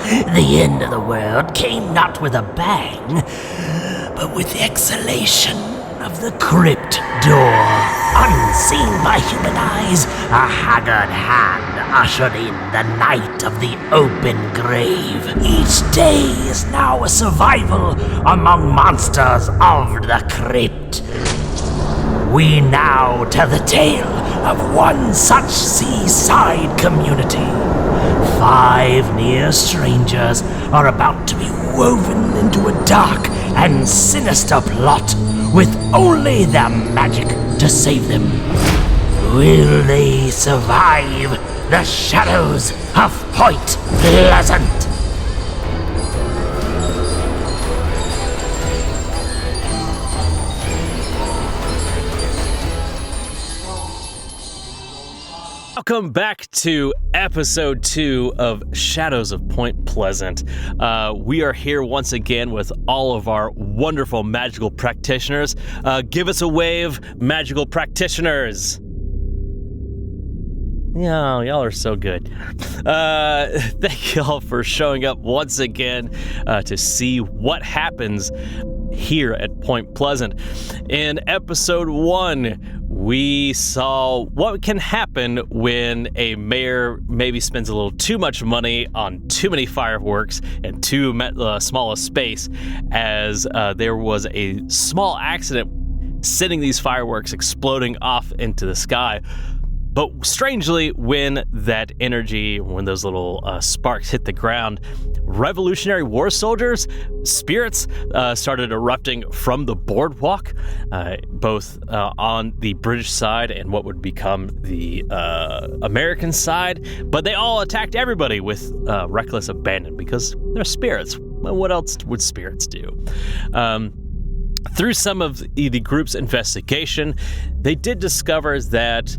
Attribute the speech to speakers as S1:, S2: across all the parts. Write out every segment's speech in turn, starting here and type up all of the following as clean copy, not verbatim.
S1: The end of the world came not with a bang, but with the exhalation of the crypt door. Unseen by human eyes, a haggard hand ushered in the night of the open grave. Each day is now a survival among monsters of the crypt. We now tell the tale of one such seaside community. 5 near strangers are about to be woven into a dark and sinister plot with only their magic to save them. Will they survive the shadows of Point Pleasant?
S2: Welcome back to episode 2 of Shadows of Point Pleasant. We are here once again with all of our wonderful magical practitioners. Give us a wave, magical practitioners. Yeah, y'all are so good. Thank y'all for showing up once again to see what happens here at Point Pleasant. In episode 1, we saw what can happen when a mayor maybe spends a little too much money on too many fireworks and too small a space, as there was a small accident sending these fireworks exploding off into the sky. But strangely, when that energy, when those little sparks hit the ground, Revolutionary War soldiers, spirits, started erupting from the boardwalk, both on the British side and what would become the American side. But they all attacked everybody with reckless abandon because they're spirits. What else would spirits do? Through some of the group's investigation, they did discover that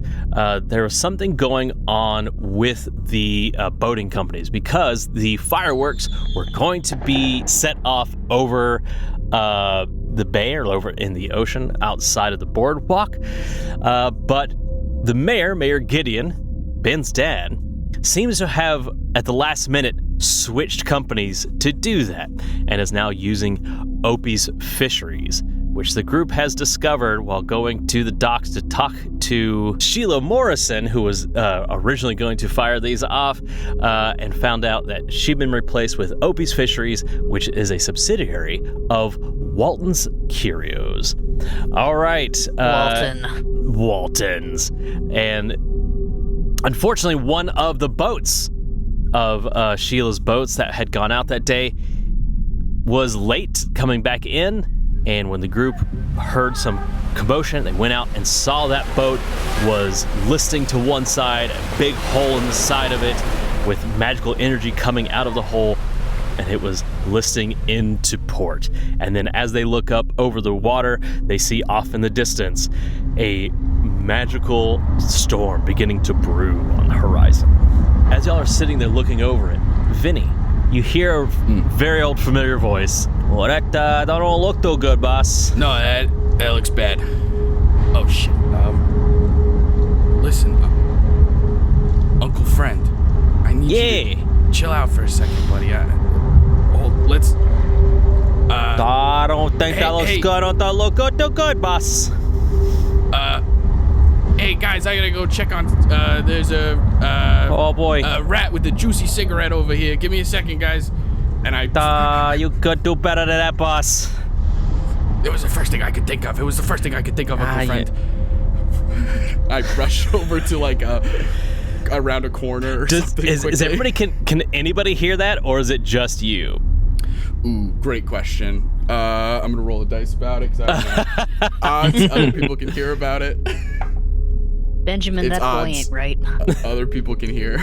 S2: there was something going on with the boating companies because the fireworks were going to be set off over the bay or over in the ocean outside of the boardwalk. But the mayor Gideon, Ben's dad, seems to have, at the last minute, switched companies to do that and is now using Opie's Fisheries, which the group has discovered while going to the docks to talk to Sheila Morrison, who was originally going to fire these off, and found out that she'd been replaced with Opie's Fisheries, which is a subsidiary of Walton's Curios. All right. Waltons. And unfortunately, one of the boats of Sheila's boats that had gone out that day was late coming back in, and when the group heard some commotion, they went out and saw that boat was listing to one side, a big hole in the side of it with magical energy coming out of the hole, and it was listing into port. And then as they look up over the water, they see off in the distance a magical storm beginning to brew on the horizon. As y'all are sitting there looking over it, Vinny, you hear a very old familiar voice. Well, that don't look too good, boss.
S3: No, that looks bad. Oh, shit. Listen, Uncle Friend, I need you to chill out for a second, buddy. Let's...
S2: I don't think that looks good. I don't think look good too good, boss.
S3: Hey, guys, I gotta go check on... there's a...
S2: oh, boy.
S3: A rat with a juicy cigarette over here. Give me a second, guys. And I...
S2: you could do better than that, boss.
S3: It was the first thing I could think of. Uncle Friend. I rush over to, like, around a corner or something.
S2: Is everybody... Can anybody hear that, or is it just you?
S3: Ooh, great question. I'm gonna roll a dice about it, because I don't know. Odds, other people can hear about it.
S4: Benjamin, that boy ain't right.
S3: Other people can hear.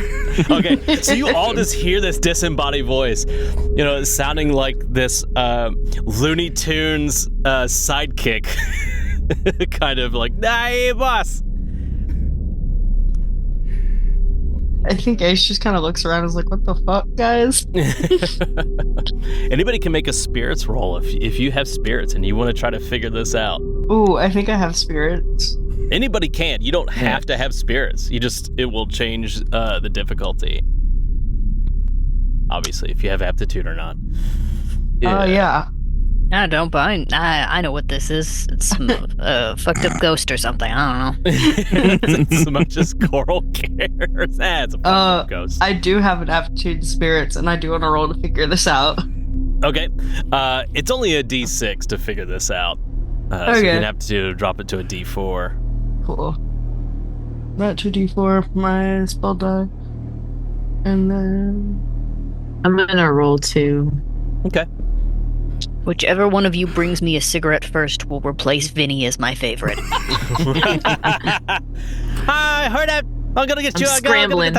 S2: Okay, so you all just hear this disembodied voice, sounding like this Looney Tunes sidekick, kind of like, "Hey, boss."
S5: I think Ace just kind of looks around and is like, "What the fuck, guys?"
S2: Anybody can make a spirits roll if you have spirits and you want to try to figure this out.
S5: Ooh, I think I have spirits.
S2: Anybody can. You don't have to have spirits. It will change the difficulty. obviously, if you have aptitude or not.
S5: Yeah.
S4: I don't, but I know what this is. It's some fucked up ghost or something. I don't know.
S2: It's as much as Coral cares. It's a fucked up ghost.
S5: I do have an aptitude to spirits, and I do want to roll to figure this out.
S2: Okay. It's only a D6 to figure this out. So
S5: Okay.
S2: you're gonna have to drop it to a D4.
S5: Cool. That 2d4, my spell die. And then...
S6: I'm gonna roll 2.
S2: Okay.
S4: Whichever one of you brings me a cigarette first will replace Vinny as my favorite.
S2: I heard that. I'm gonna get you.
S6: I'm scrambling.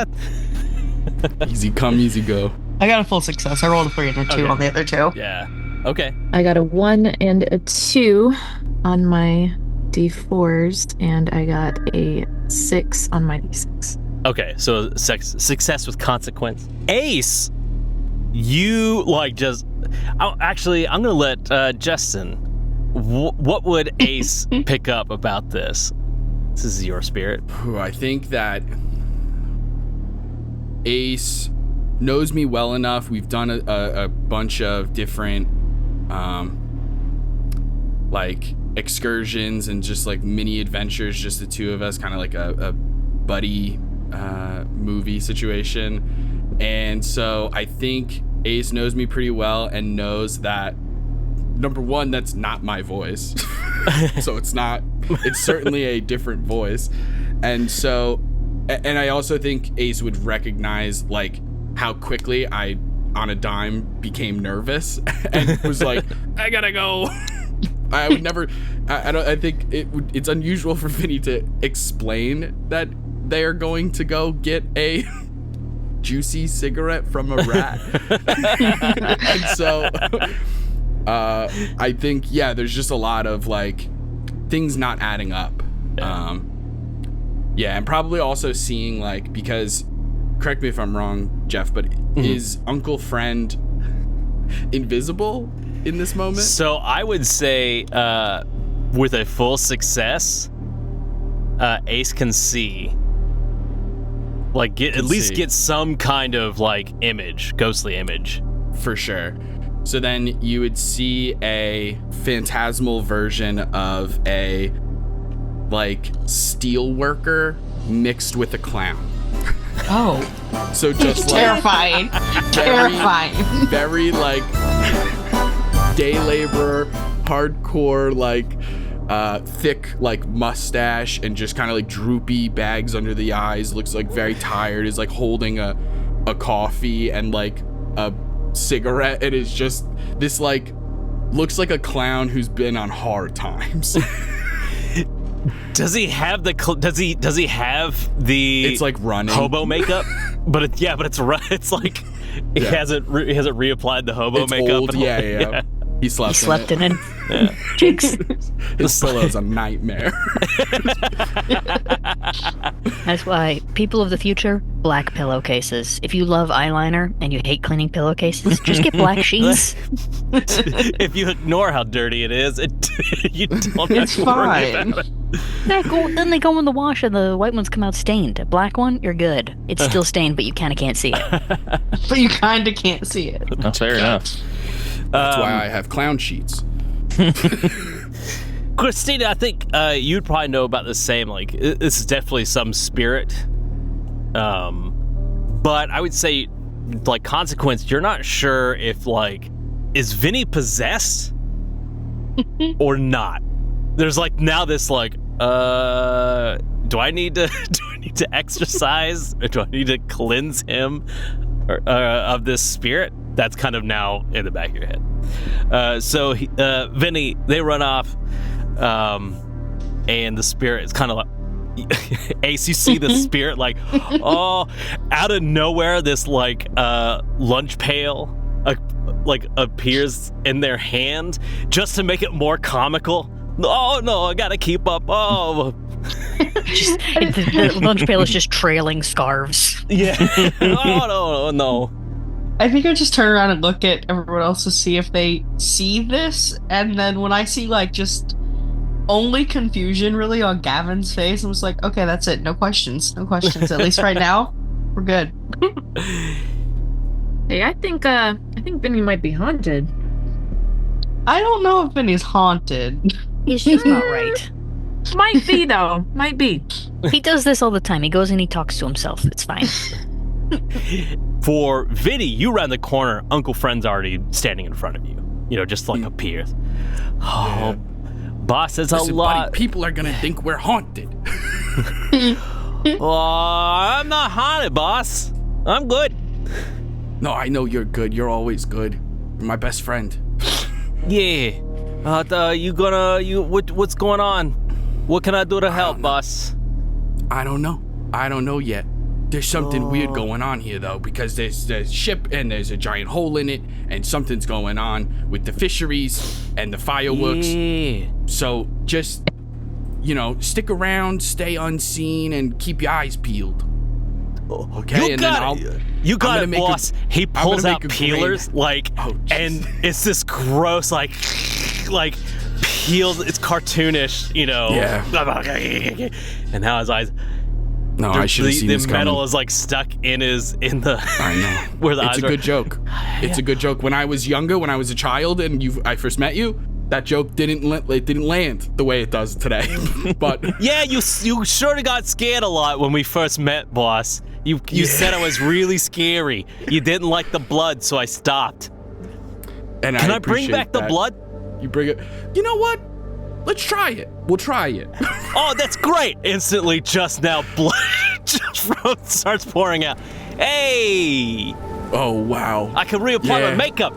S3: Easy come, easy go.
S5: I got a full success. I rolled a 3 and a 2
S2: Okay.
S5: on the other 2.
S2: Yeah. Okay.
S6: I got a 1 and a 2 on my D4s, and I got a 6 on my D6.
S2: Okay. So success with consequence. Ace, you just. Actually, I'm gonna let Justin. What would Ace pick up about this? This is your spirit.
S3: I think that Ace knows me well enough. We've done a bunch of different excursions and just like mini adventures, just the two of us, kind of like a buddy movie situation. And so I think Ace knows me pretty well and knows that, number one, that's not my voice. So it's certainly a different voice. And so, and I also think Ace would recognize like how quickly I, on a dime, became nervous and was like, I gotta go. I would never, I think it's unusual for Vinny to explain that they are going to go get a juicy cigarette from a rat. And so I think, yeah, there's just a lot of like things not adding up. Yeah, and probably also seeing like, because, correct me if I'm wrong, Jeff, but is Uncle Friend invisible in this moment?
S2: So I would say with a full success, Ace can see. Like at least get some kind of like image, ghostly image.
S3: For sure. So then you would see a phantasmal version of a like steel worker mixed with a clown.
S5: Oh.
S3: So just like
S5: Terrifying. Terrifying.
S3: Very like day laborer, hardcore, like thick like mustache and just kind of like droopy bags under the eyes, looks like very tired, is like holding a coffee and like a cigarette, and is just this like looks like a clown who's been on hard times.
S2: Does he have the
S3: it's like running
S2: hobo makeup? But it's like he hasn't reapplied the hobo
S3: it's
S2: makeup.
S3: Old. Yeah. He slept
S4: in it.
S2: Yeah.
S4: Jinx.
S3: His pillow's a nightmare.
S4: That's why people of the future, black pillowcases. If you love eyeliner and you hate cleaning pillowcases, just get black sheets.
S2: If you ignore how dirty it is, you don't have
S5: It's
S2: to worry
S5: fine.
S2: about it.
S4: Then they go in the wash and the white ones come out stained. A black one, you're good. It's still stained, but you kind of can't see it.
S5: But you kind of can't see it.
S7: That's fair enough.
S3: That's why I have clown sheets.
S2: Christina, I think you'd probably know about the same. Like, this is definitely some spirit. But I would say, like, consequence, you're not sure if, like, is Vinny possessed or not? There's, like, now this, like, do I need to exercise? Or do I need to cleanse him of this spirit? That's kind of now in the back of your head. So Vinny, they run off, and the spirit is kind of like, Ace, you see the spirit like, oh, out of nowhere, this like lunch pail like appears in their hand just to make it more comical. Oh no, I gotta keep up. Oh.
S4: The lunch pail is just trailing scarves.
S2: Yeah. Oh no.
S5: I think I just turn around and look at everyone else to see if they see this, and then when I see like just only confusion really on Gavin's face, I'm just like, okay, that's it. No questions. At least right now, we're good.
S6: Hey, I think Vinny might be haunted.
S5: I don't know if Vinny's haunted.
S4: He's just not right.
S6: Might be though. Might be.
S4: He does this all the time. He goes and he talks to himself. It's fine.
S2: For Vinny, you round the corner, Uncle Friend's already standing in front of you. You know, just like appears. Oh, boss, there's
S3: Listen,
S2: a lot.
S3: buddy, people are gonna think we're haunted.
S2: Oh, I'm not haunted, boss. I'm good.
S3: No, I know you're good. You're always good. You're my best friend.
S2: Yeah. What's going on? What can I do to help, boss?
S3: I don't know yet. There's something weird going on here, though, because there's a ship and there's a giant hole in it, and something's going on with the fisheries and the fireworks.
S2: Yeah.
S3: So just, stick around, stay unseen, and keep your eyes peeled. Okay,
S2: You got it, boss. He pulls out peelers, and it's this gross, peeled. It's cartoonish,
S3: Yeah.
S2: And now his eyes.
S3: No, I should have seen this
S2: The
S3: coming.
S2: metal is stuck in the.
S3: I know.
S2: Where the
S3: It's
S2: eyes
S3: a good joke. It's a good joke. When I was younger, when I was a child, and I first met you, that joke didn't land the way it does today. But
S2: yeah, you sure got scared a lot when we first met, boss. You said I was really scary. You didn't like the blood, so I stopped.
S3: And
S2: Can I bring back the blood?
S3: You bring it. You know what? Let's try it. We'll try it.
S2: Oh, that's great! Instantly, just now, blood starts pouring out. Hey!
S3: Oh, wow.
S2: I can reapply my makeup.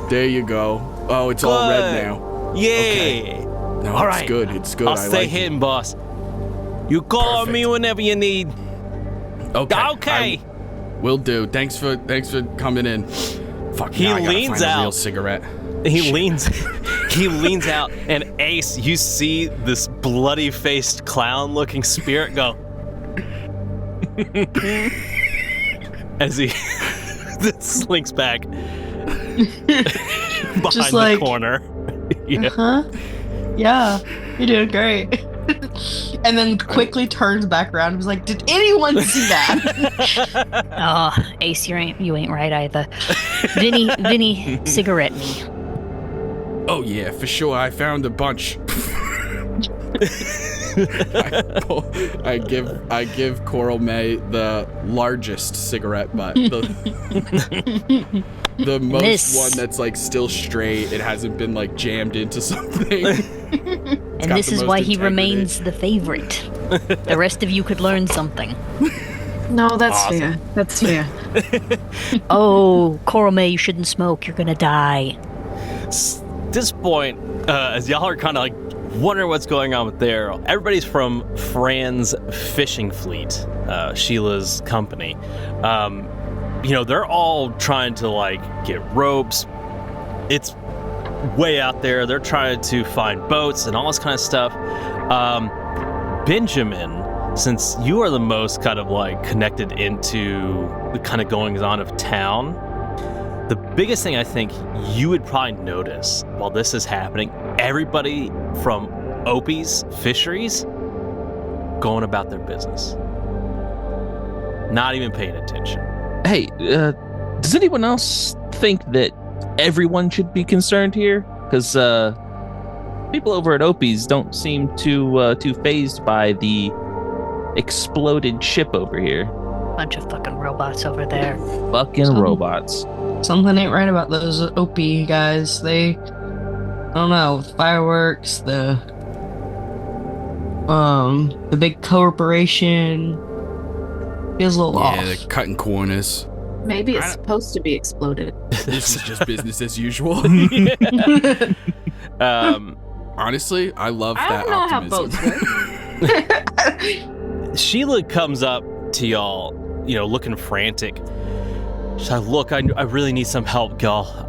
S3: There you go. Oh, it's all red now.
S2: Yeah.
S3: Okay. No,
S2: all
S3: it's
S2: right.
S3: good. It's good.
S2: I'll
S3: I
S2: stay
S3: like
S2: hidden, boss. You call on me whenever you need.
S3: Okay.
S2: Okay.
S3: Will do. Thanks for coming in. Fuck.
S2: He
S3: now I gotta
S2: leans
S3: find a
S2: out.
S3: real cigarette.
S2: He leans out, and Ace, you see this bloody-faced clown-looking spirit go as he slinks back behind
S5: Just
S2: the corner. Yeah.
S5: Yeah, you're doing great. And then quickly turns back around and was like, "Did anyone see that?"
S4: Oh, Ace, you ain't right either. Vinny, cigarette me.
S3: Oh yeah, for sure. I found a bunch. I give Coral-Mae the largest cigarette butt. The most one that's still straight. It hasn't been jammed into something.
S4: And this is why he remains the favorite. The rest of you could learn something.
S6: No, that's fair. That's fair.
S4: Oh, Coral-Mae, you shouldn't smoke. You're gonna die.
S2: At this point, as y'all are kind of wondering what's going on with there, everybody's from Fran's fishing fleet, Sheila's company. They're all trying to get ropes. It's way out there. They're trying to find boats and all this kind of stuff. Benjamin, since you are the most kind of connected into the kind of goings on of town, the biggest thing I think you would probably notice while this is happening, everybody from Opie's fisheries going about their business. Not even paying attention.
S7: Hey, does anyone else think that everyone should be concerned here? Because people over at Opie's don't seem too fazed by the exploded ship over here.
S4: Bunch of fucking robots over there.
S7: Fucking robots.
S5: Something ain't right about those Opie guys. I don't know, fireworks, the big corporation feels a little off.
S3: Yeah, they're cutting corners.
S6: Maybe it's supposed to be exploded.
S3: This is just business as usual. Honestly, I love
S6: I
S3: that
S6: don't know
S3: optimism.
S6: how boats work.
S2: Sheila comes up to y'all, looking frantic. She's like, look, I really need some help, y'all.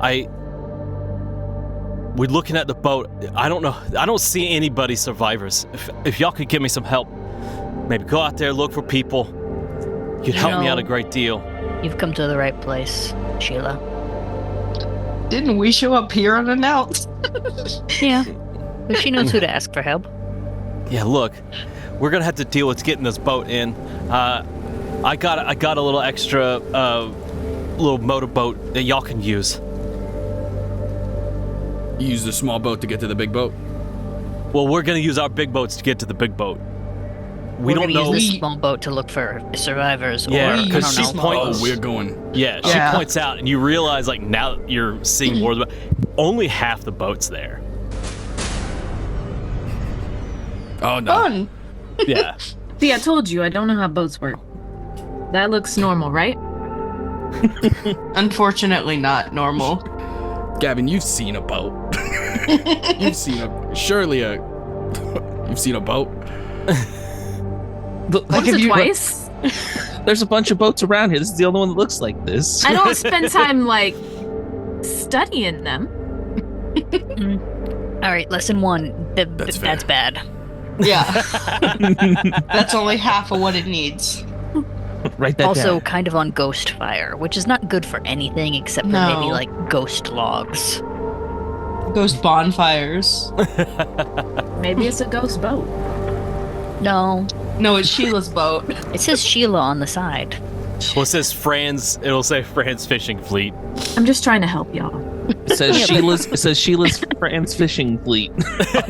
S2: We're looking at the boat. I don't know. I don't see anybody survivors. If y'all could give me some help, maybe go out there, look for people. You'd help me out a great deal.
S4: You've come to the right place, Sheila.
S5: Didn't we show up here unannounced?
S4: Yeah, but she knows who to ask for help.
S2: Yeah, look, we're gonna have to deal with getting this boat in. I got a little extra little motorboat that y'all can use.
S3: You use the small boat to get to the big boat.
S2: Well, we're gonna use our big boats to get to the big boat. We don't know.
S4: Use this small boat to look for survivors.
S2: Yeah,
S4: or,
S2: because
S4: I
S2: she
S4: don't know.
S2: points.
S3: Oh, we're going.
S2: Yeah, she
S5: Yeah.
S2: points out, and you realize, like, now that you're seeing more of the only half the boat's there.
S3: Oh no.
S5: Fun.
S2: Yeah.
S6: See, I told you, I don't know how boats work. That looks normal, right?
S5: Unfortunately, not normal.
S3: Gavin, you've seen a boat. You've seen you've seen a boat.
S6: Once or twice?
S7: There's a bunch of boats around here. This is the only one that looks like this.
S6: I don't spend time, like, studying them.
S4: All right, lesson 1.
S3: That's fair.
S4: That's bad.
S5: Yeah. That's only half of what it needs.
S7: Write that
S4: Also,
S7: down.
S4: kind of on ghost fire, which is not good for anything except for
S5: No.
S4: maybe like ghost logs.
S5: Ghost bonfires.
S6: Maybe it's a ghost boat.
S4: No,
S5: No, it's Sheila's boat.
S4: it says Sheila on the side.
S2: Well, it says Fran's. It'll say Fran's fishing fleet.
S6: I'm just trying to help y'all.
S7: It says Sheila's Fran's fishing fleet. On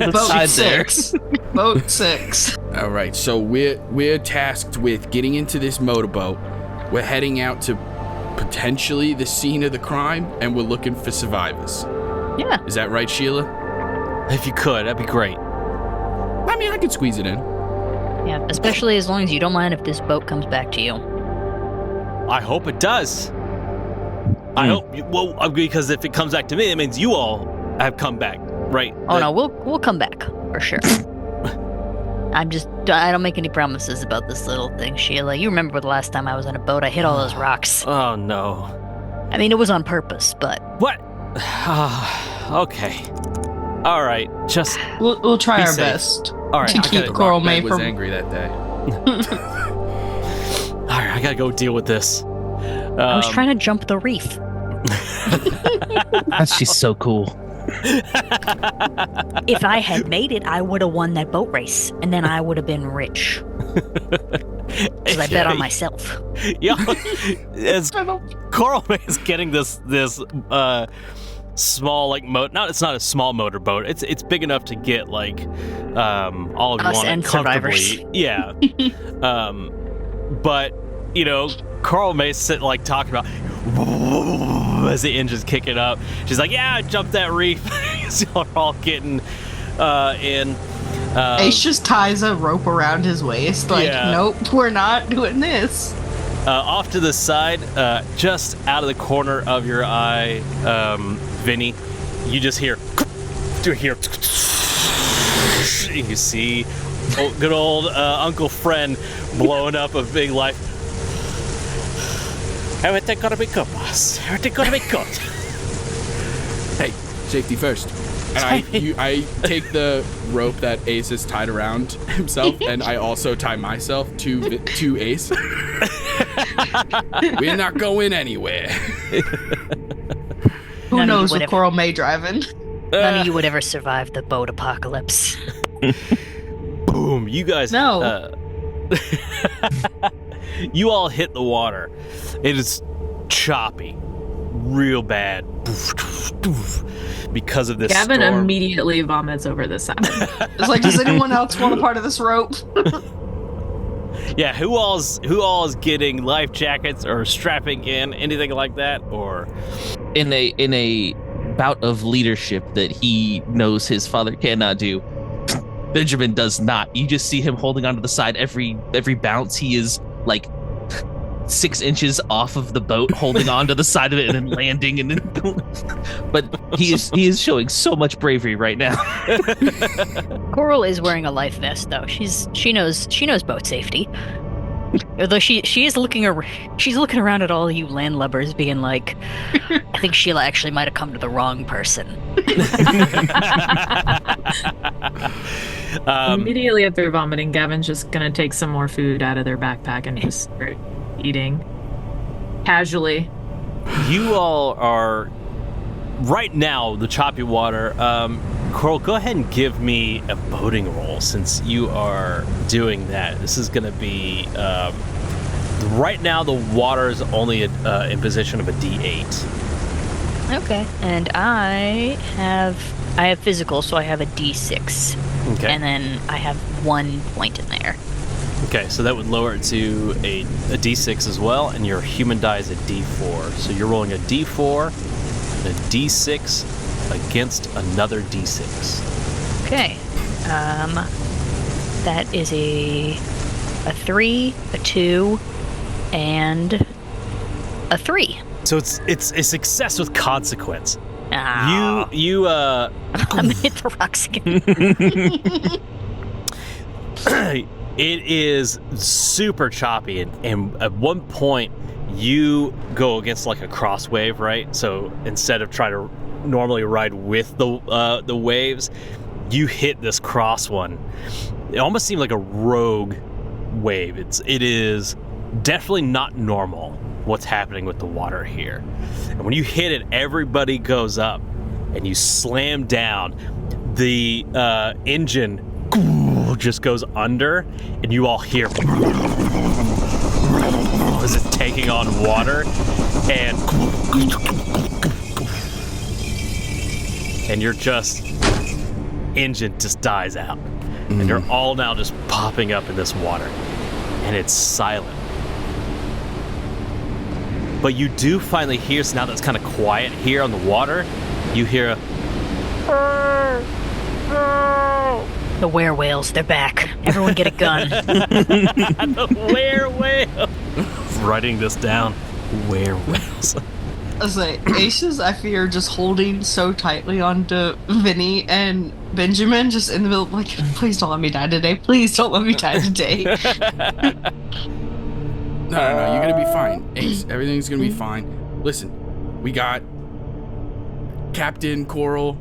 S7: the
S5: Boat
S7: side there.
S5: 6. Boat 6.
S3: All right, so we're tasked with getting into this motorboat. We're heading out to potentially the scene of the crime, and we're looking for survivors.
S4: Yeah.
S3: Is that right, Sheila?
S2: If you could, that'd be great.
S3: I mean, I could squeeze it in.
S4: Yeah, especially as long as you don't mind if this boat comes back to you.
S2: I hope it does. I hope. Well, because if it comes back to me, that means you all have come back, right?
S4: Oh no, we'll come back for sure. I don't make any promises about this little thing, Sheila. You remember the last time I was on a boat? I hit all those rocks.
S2: Oh no.
S4: I mean, it was on purpose, but
S2: What? Okay. All right. Just.
S5: We'll try
S2: Be
S5: our
S2: safe.
S5: best.
S2: All right.
S5: To
S2: I
S5: keep
S2: gotta,
S5: Coral-Mae
S3: was
S5: from.
S3: angry that day.
S2: all right. I gotta go deal with this.
S4: I was trying to jump the reef.
S7: She's so cool.
S4: If I had made it, I would have won that boat race, and then I would have been rich. Because I bet on myself.
S2: Yeah. As Coral-Mae is getting this small it's not a small motorboat. It's big enough to get like all of you
S4: Us
S2: on
S4: and
S2: it comfortably.
S4: survivors.
S2: Yeah. But Coral-Mae's sitting like talking about as the engine's kicking up. She's like, "Yeah, I jumped that reef." So we're all getting in.
S5: Ace just ties a rope around his waist. Like,
S2: Yeah.
S5: nope, we're not doing this.
S2: Off to the side, just out of the corner of your eye, Vinny, you just hear, and you see good old Uncle Fran blowing up a big life. Everything gonna be good, boss. Everything gonna be good.
S3: Hey, safety first. And I take the rope that Ace has tied around himself, and I also tie myself to Ace. We're not going anywhere.
S5: Who
S4: None of
S5: knows
S4: you would
S5: with
S4: ever-
S5: Coral-Mae driving?
S4: None of you would ever survive the boat apocalypse.
S2: Boom! You guys.
S5: No.
S2: You all hit the water. It is choppy, real bad, because of this
S6: Gavin
S2: storm.
S6: immediately vomits over the side.
S5: It's like, does anyone else want a part of this rope?
S2: Yeah, who all's getting life jackets or strapping in, anything like that, or
S7: In a bout of leadership that he knows his father cannot do, Benjamin does not. You just see him holding onto the side every bounce. He is like 6 inches off of the boat, holding onto the side of it and then landing, and then but he is showing so much bravery right now.
S4: Coral is wearing a life vest, though. She knows boat safety. Although she is looking around at all you landlubbers, being like, I think Sheila actually might have come to the wrong person.
S6: Immediately after vomiting, Gavin's just gonna take some more food out of their backpack and just start eating casually.
S2: you all are right now the choppy water. Coral, go ahead and give me a boating roll since you are doing that. This is going to be Right now, the water is only in position of a D8.
S4: Okay. And I have physical, so I have a D6.
S2: Okay.
S4: And then I have 1 point in there.
S2: Okay, so that would lower it to a D6 as well, and your human die is a D4. So you're rolling a D4 and a D6 against another D6.
S4: Okay. That is a 3, a 2, and a 3.
S2: So it's a success with consequence.
S4: Oh.
S2: You
S4: I'm gonna hit the rocks again.
S2: It is super choppy, and at one point you go against like a cross wave, right? So instead of trying to normally ride with the waves, you hit this cross one. It almost seemed like a rogue wave. It is definitely not normal what's happening with the water here. And when you hit it, everybody goes up, and you slam down. The engine just goes under, and you all hear as it's taking on water, and you're just engine just dies out, and you're all now just popping up in this water, and it's silent. But you do finally hear, so now that's kind of quiet here on the water, you hear a
S4: The werewhales, they're back. Everyone get a gun.
S2: the werewhale. Writing this down. Werewhales.
S5: I was like, Aces, I fear, are just holding so tightly onto Vinny and Benjamin, just in the middle, like, please don't let me die today. Please don't let me die today.
S3: No, you're gonna be fine, Ace. Everything's gonna be fine. Listen, we got Captain Coral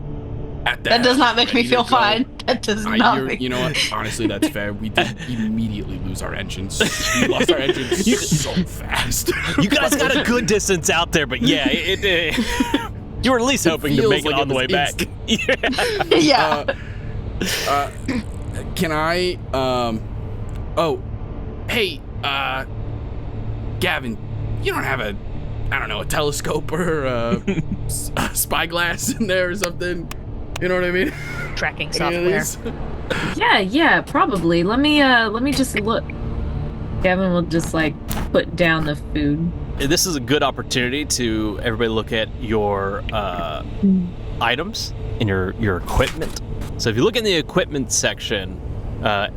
S3: at
S5: That does not make me feel fine. That does not make
S3: You know what? Honestly, that's fair. We did immediately lose our engines. We lost our engines so fast.
S2: You guys got a good distance out there, but yeah, you were at least hoping to make it
S3: like
S2: all the way back.
S5: Yeah.
S3: Can I? Oh, hey, Gavin, you don't have a telescope or a spyglass in there or something? You know what I mean?
S4: Tracking software.
S6: Yeah, probably. Let me just look. Gavin will just like put down the food.
S2: This is a good opportunity to everybody look at your items and your equipment. So if you look in the equipment section,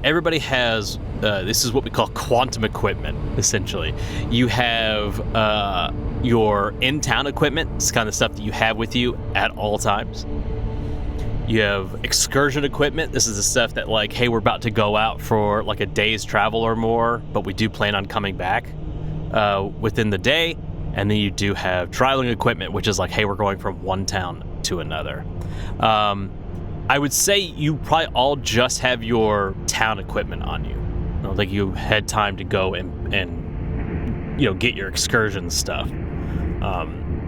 S2: everybody has this is what we call quantum equipment, essentially. You have your in-town equipment. It's kind of stuff that you have with you at all times. You have excursion equipment. This is the stuff that, like, hey, we're about to go out for like a day's travel or more, but we do plan on coming back within the day. And then you do have traveling equipment, which is like, hey, we're going from one town to another. I would say you probably all just have your town equipment on you. I don't think you had time to go and get your excursion stuff.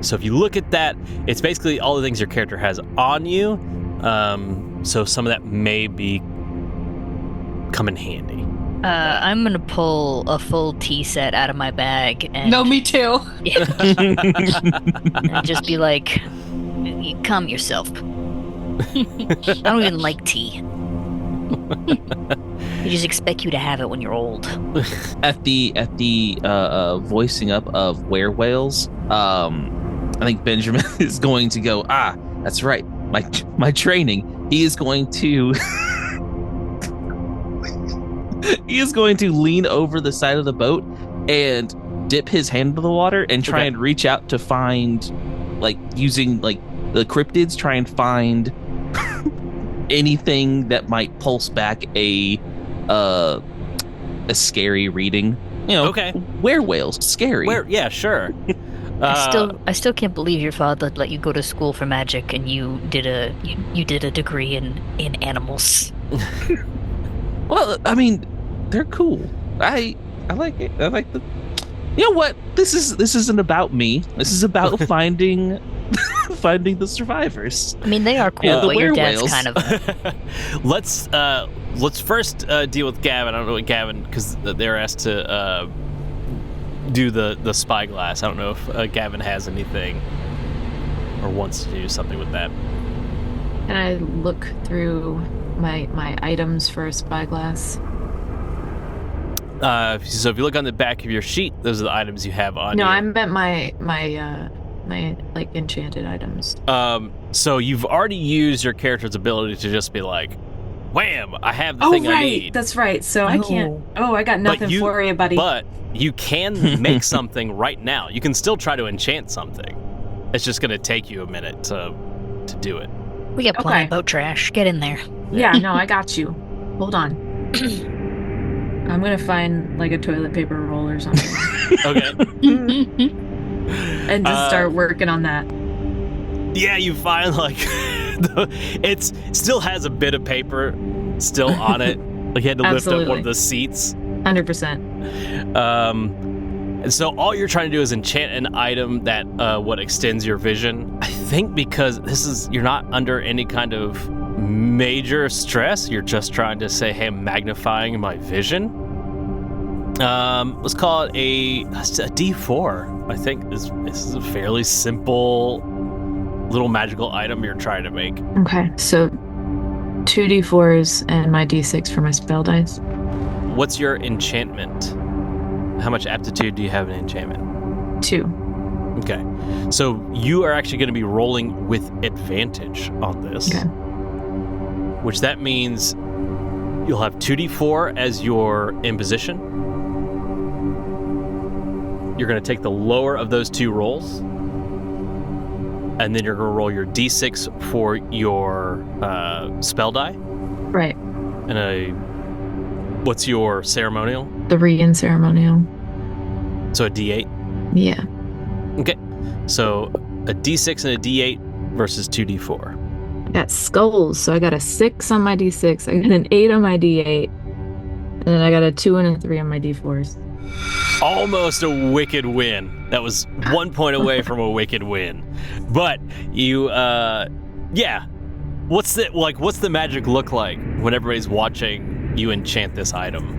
S2: So if you look at that, it's basically all the things your character has on you. So some of that may come in handy.
S4: I'm gonna pull a full tea set out of my bag and
S5: No, me too.
S4: and just be like, calm yourself. I don't even like tea. They just expect you to have it when you're old.
S7: At the voicing up of werewhales, I think Benjamin is going to go, that's right. My training. He is going to lean over the side of the boat and dip his hand into the water and try and reach out to find, like, using like the cryptids, try and find anything that might pulse back a scary reading. Werewhales, scary.
S2: Yeah, sure.
S4: I still can't believe your father let you go to school for magic and you did a degree in animals.
S7: Well, I mean, they're cool. I like it. I like the. You know what? This isn't about me. This is about finding the survivors.
S4: I mean, they are cool, but your dad's kind of.
S2: Let's first deal with Gavin. I don't know what Gavin, because they're asked to do the spyglass. I don't know if Gavin has anything or wants to do something with that.
S6: Can I look through my items for a spyglass?
S2: So if you look on the back of your sheet, those are the items you have on.
S6: No,
S2: you.
S6: I meant my like enchanted items.
S2: So you've already used your character's ability to just be like, wham! I have the thing I need.
S8: That's right. So I can't. Oh, I got nothing for you, buddy.
S2: But you can make something right now. You can still try to enchant something. It's just going to take you a minute to do it.
S4: We got plenty of boat trash. Get in there.
S8: Yeah, no, I got you. Hold on. I'm gonna find like a toilet paper roll or something.
S2: Okay.
S8: And just start working on that.
S2: Yeah, you find like it still has a bit of paper still on it. Like you had to lift up one of the seats.
S8: 100%.
S2: And so all you're trying to do is enchant an item that what extends your vision. I think because you're not under any kind of major stress. You're just trying to say, hey, I'm magnifying my vision. Let's call it a D4. I think this is a fairly simple little magical item you're trying to make.
S6: Okay, so 2 D4s and my D6 for my spell dice.
S2: What's your enchantment? How much aptitude do you have in enchantment? 2. Okay, so you are actually going to be rolling with advantage on this.
S6: Okay.
S2: Which that means you'll have 2d4 as your imposition. You're going to take the lower of those 2 rolls, and then you're going to roll your d6 for your spell die.
S6: Right.
S2: And what's your ceremonial?
S6: 3 in ceremonial.
S2: So a d8?
S6: Yeah.
S2: Okay. So a d6 and a d8 versus 2d4.
S6: I got skulls, so I got a 6 on my D6, I got an 8 on my D8, and then I got a 2 and a 3 on my D4s.
S2: Almost a wicked win. That was 1 point away from a wicked win. But you, yeah. What's the magic look like when everybody's watching you enchant this item?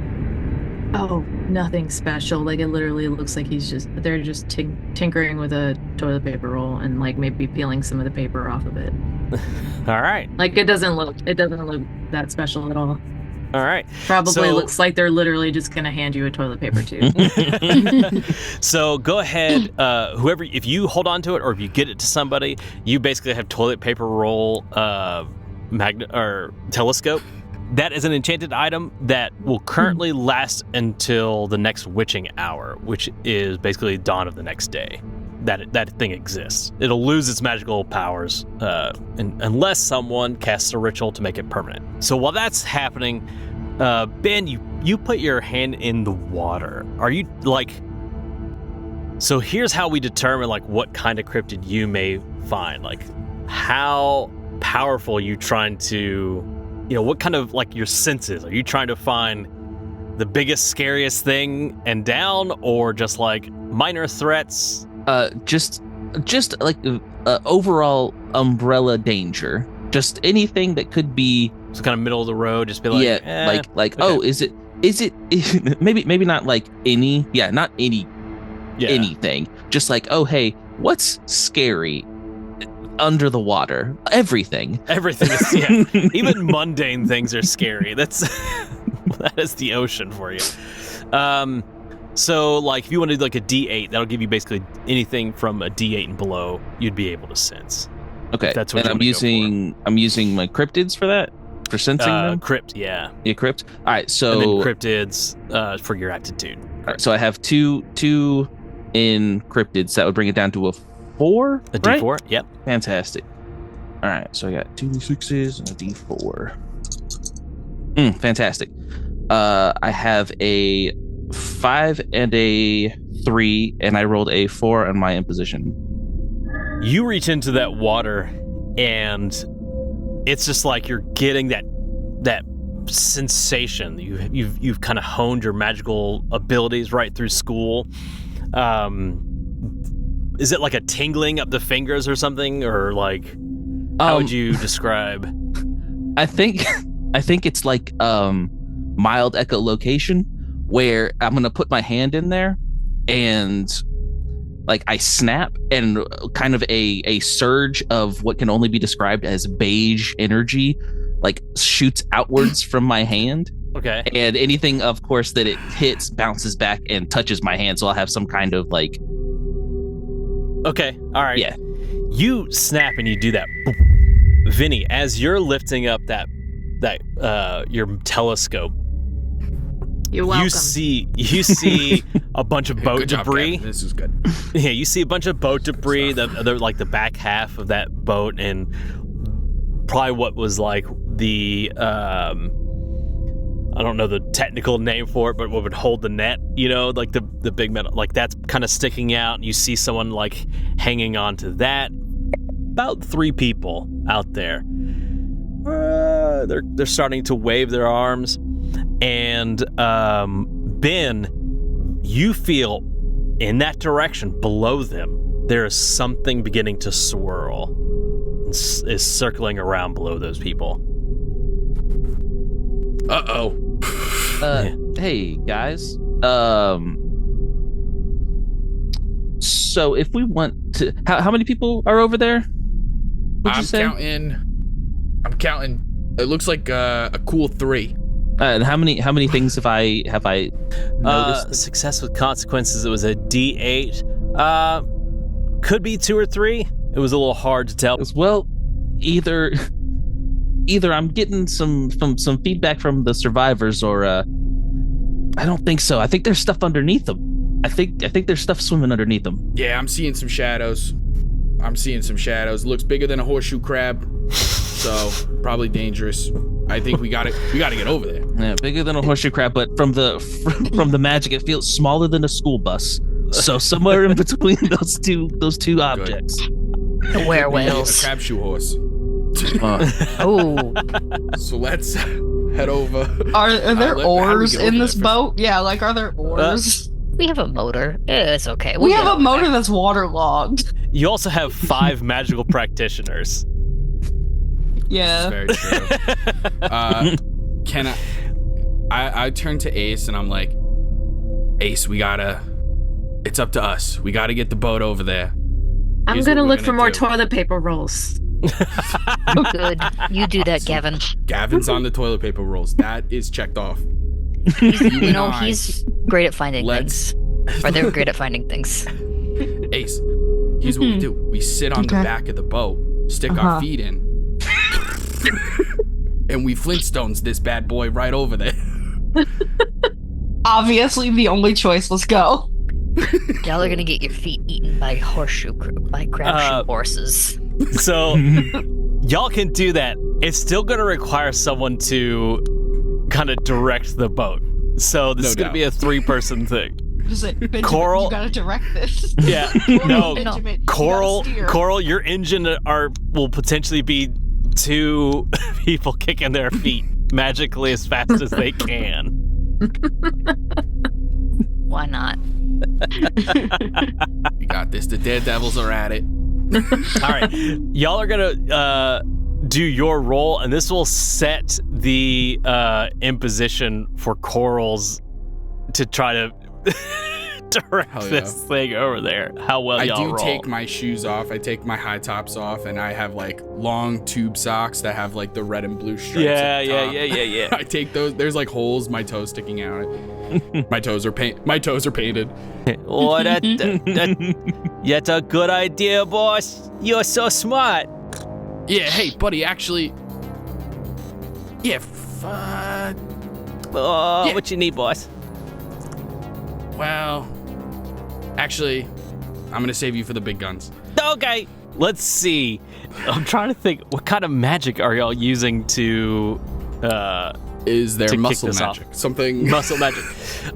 S6: Oh, nothing special. Like, it literally looks like they're just tinkering with a toilet paper roll and like maybe peeling some of the paper off of it.
S2: All right.
S6: Like, it doesn't look that special at all.
S2: All right.
S6: Probably looks like they're literally just going to hand you a toilet paper tube.
S2: So go ahead, whoever, if you hold on to it or if you get it to somebody, you basically have toilet paper roll telescope. That is an enchanted item that will currently last until the next witching hour, which is basically dawn of the next day. That thing exists. It'll lose its magical powers unless someone casts a ritual to make it permanent. So while that's happening, Ben, you put your hand in the water. Are you like? So here's how we determine like what kind of cryptid you may find. Like how powerful are you trying to, what kind of like your senses? Are you trying to find the biggest, scariest thing and down, or just like minor threats?
S7: Just like overall umbrella danger. Just anything that could be
S2: so kind of middle of the road. Just be like,
S7: okay. Oh, is it maybe not like not anything. Just like, oh, hey, what's scary under the water? Everything is,
S2: even mundane things are scary. That is the ocean for you. So, like, if you want to do like a D8, that'll give you basically anything from a D8 and below. You'd be able to sense.
S7: Okay,
S2: if that's what
S7: and I'm using my cryptids for that, for sensing them.
S2: Crypt, yeah.
S7: Yeah, crypt. All right, so
S2: and then cryptids for your aptitude.
S7: All right, so I have two in cryptids. That would bring it down to a 4.
S2: A D4. Right? Yep.
S7: Fantastic. All right, so I got 2 D6s and a D4. Fantastic. I have a 5 and a 3, and I rolled a 4 on my imposition.
S2: You reach into that water, and it's just like you're getting that sensation. You've kind of honed your magical abilities right through school. Is it like a tingling up the fingers or something, or like how would you describe?
S7: I think it's like mild echolocation, where I'm gonna put my hand in there and like I snap, and kind of a surge of what can only be described as beige energy like shoots outwards from my hand.
S2: Okay.
S7: And anything, of course, that it hits bounces back and touches my hand, so I'll have some kind of like.
S2: Okay. All right.
S7: Yeah.
S2: You snap and you do that. Vinny, as you're lifting up that your telescope,
S6: You're welcome.
S2: you see a bunch of boat
S3: Good job,
S2: debris.
S3: Gavin. This is good.
S2: Yeah, you see a bunch of boat debris, like the back half of that boat, and probably what was like the I don't know the technical name for it, but what would hold the net, like the big metal, like that's kind of sticking out, and you see someone like hanging on to that. About 3 people out there. They're starting to wave their arms, and Ben, you feel in that direction below them there is something beginning to swirl. Is circling around below those people.
S3: Uh-oh.
S7: Hey guys. So if we want to, how many people are over there? Would you say?
S3: I'm counting. It looks like a cool 3.
S7: And how many things have I noticed?
S2: Success with consequences. It was a D8. Could be 2 or 3. It was a little hard to tell.
S7: Well, either I'm getting some feedback from the survivors, or I don't think so. I think there's stuff underneath them. I think there's stuff swimming underneath them.
S3: Yeah, I'm seeing some shadows. It looks bigger than a horseshoe crab, so probably dangerous. I think we gotta get over there.
S7: Yeah, bigger than a horseshoe crab, but from the magic, it feels smaller than a school bus. So somewhere in between those two objects.
S4: The werewolves.
S3: A crab shoe horse.
S4: Oh.
S3: So let's head over.
S5: Are there
S3: how do we
S5: oars
S3: get
S5: in
S3: over
S5: this
S3: there?
S5: boat? Yeah, like are there oars?
S4: We have a motor. It's okay.
S5: We
S4: We'll
S5: have
S4: get
S5: a
S4: over
S5: motor
S4: there.
S5: that's waterlogged.
S2: You also have 5 magical practitioners.
S5: Yeah.
S3: That's very true. Can I turn to Ace and I'm like, Ace, it's up to us. We gotta get the boat over there.
S6: I'm
S3: Here's
S6: gonna
S3: what we're
S6: look for more
S3: do.
S6: toilet paper rolls.
S4: Good. You do that, Gavin.
S3: Gavin's on the toilet paper rolls. That is checked off.
S4: You know,
S3: and I-
S4: he's great at finding
S3: Let's-
S4: things. Or they're great at finding things.
S3: Ace, here's what we do. We sit on the
S5: Okay.
S3: back of the boat, stick our feet in, and we Flintstones this bad boy right over there.
S5: Obviously the only choice. Let's go.
S4: Y'all are gonna get your feet eaten by crab shoe horses.
S2: So y'all can do that. It's still going to require someone to kind of direct the boat. So this
S3: No
S2: is going to
S3: doubt.
S2: be a 3-person thing.
S5: Just like, Benjamin,
S2: Coral-
S5: you gotta direct this.
S2: Yeah, no,
S5: Benjamin, you
S2: Coral,
S5: gotta steer.
S2: Coral, your engine will potentially be 2 people kicking their feet magically as fast as they can.
S4: Why not?
S3: You got this. The daredevils are at it.
S2: All right, y'all are gonna do your roll, and this will set the imposition for Coral's to try to direct
S3: Hell yeah.
S2: this thing over there. How well
S3: I
S2: y'all
S3: do
S2: roll?
S3: take my shoes off. I take my high tops off, and I have like long tube socks that have like the red and blue stripes.
S2: Yeah,
S3: at the
S2: yeah.
S3: top. I take those. There's like holes, my toes sticking out. My toes are painted.
S2: Oh, that's a good idea, boss. You're so smart.
S3: Yeah, hey, buddy. Actually, yeah.
S2: Oh,
S3: Yeah.
S2: what you need, boss?
S3: Well, actually, I'm gonna save you for the big guns.
S2: Okay, let's see. I'm trying to think. What kind of magic are y'all using to
S3: Is there
S2: To kick
S3: muscle
S2: this off.
S3: magic? Something
S2: muscle magic?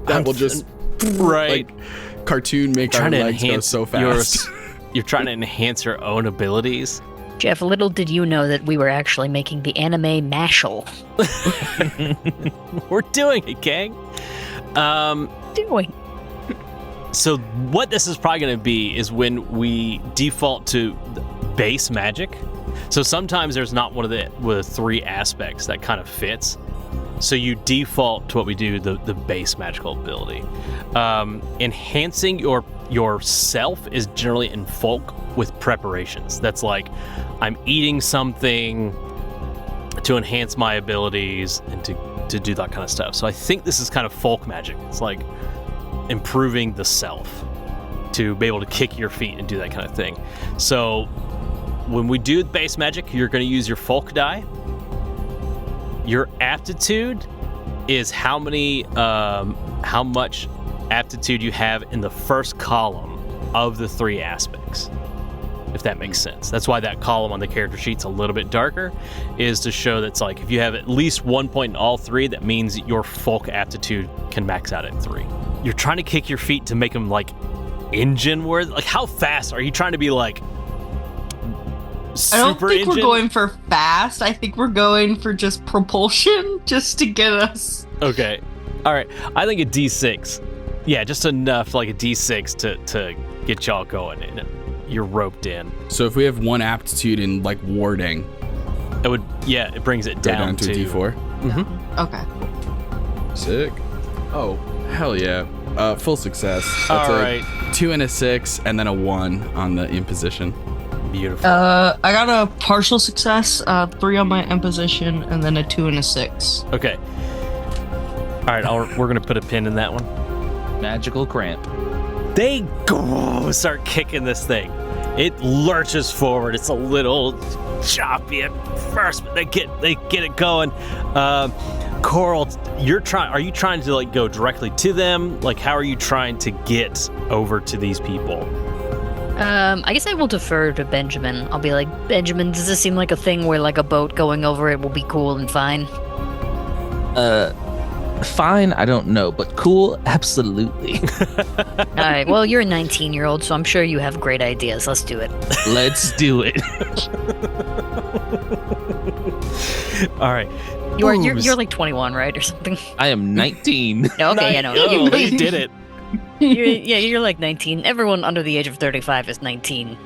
S3: that will just
S2: right.
S3: like cartoon make our
S2: trying to
S3: legs go
S2: enhance
S3: so fast.
S2: You're trying to enhance your own abilities.
S4: Jeff, little did you know that we were actually making the anime Mashal.
S2: We're doing it, gang.
S4: Doing.
S2: So what this is probably going to be is when we default to base magic. So sometimes there's not one of the 3 aspects that kind of fits. So you default to what we do, the base magical ability. Enhancing yourself is generally in folk with preparations. That's like, I'm eating something to enhance my abilities and to do that kind of stuff. So I think this is kind of folk magic. It's like improving the self to be able to kick your feet and do that kind of thing. So when we do base magic, you're going to use your folk die. Your aptitude is how much aptitude you have in the first column of the 3 aspects, if that makes sense. That's why that column on the character sheet's a little bit darker, is to show that's like, if you have at least 1 point in all 3, that means your folk aptitude can max out at 3. You're trying to kick your feet to make them like engine worthy. Like, how fast are you trying to be like super
S5: I don't think
S2: engine?
S5: we're going for fast. I think we're going for just propulsion, just to get us.
S2: Okay. All right. I think a D6. Yeah, just enough like a D6 to get y'all going. And you're roped in.
S3: So if we have 1 aptitude in like warding,
S2: it brings it
S3: go
S2: down
S3: to a D4.
S2: Mm-hmm.
S5: Okay.
S3: Sick. Oh, hell yeah. Full success. That's
S2: All right.
S3: 2 and a 6, and then a 1 on the imposition.
S2: Beautiful.
S5: I got a partial success, 3 on my imposition, and then a 2 and a 6.
S2: Okay. All right, we're going to put a pin in that one.
S7: Magical cramp.
S2: They start kicking this thing. It lurches forward. It's a little choppy at first, but they get it going. Coral, are you trying to like go directly to them? Like, how are you trying to get over to these people?
S4: I guess I will defer to Benjamin. I'll be like, Benjamin, does this seem like a thing where like a boat going over it will be cool and fine?
S7: Fine, I don't know, but cool, absolutely.
S4: Alright, well, you're a 19-year-old, so I'm sure you have great ideas. Let's do it.
S7: Let's do it.
S2: All right.
S4: You're like 21, right, or something?
S7: I am 19.
S4: No, okay, yeah, no.
S2: Oh, they did it.
S4: You're like 19. Everyone under the age of 35 is 19.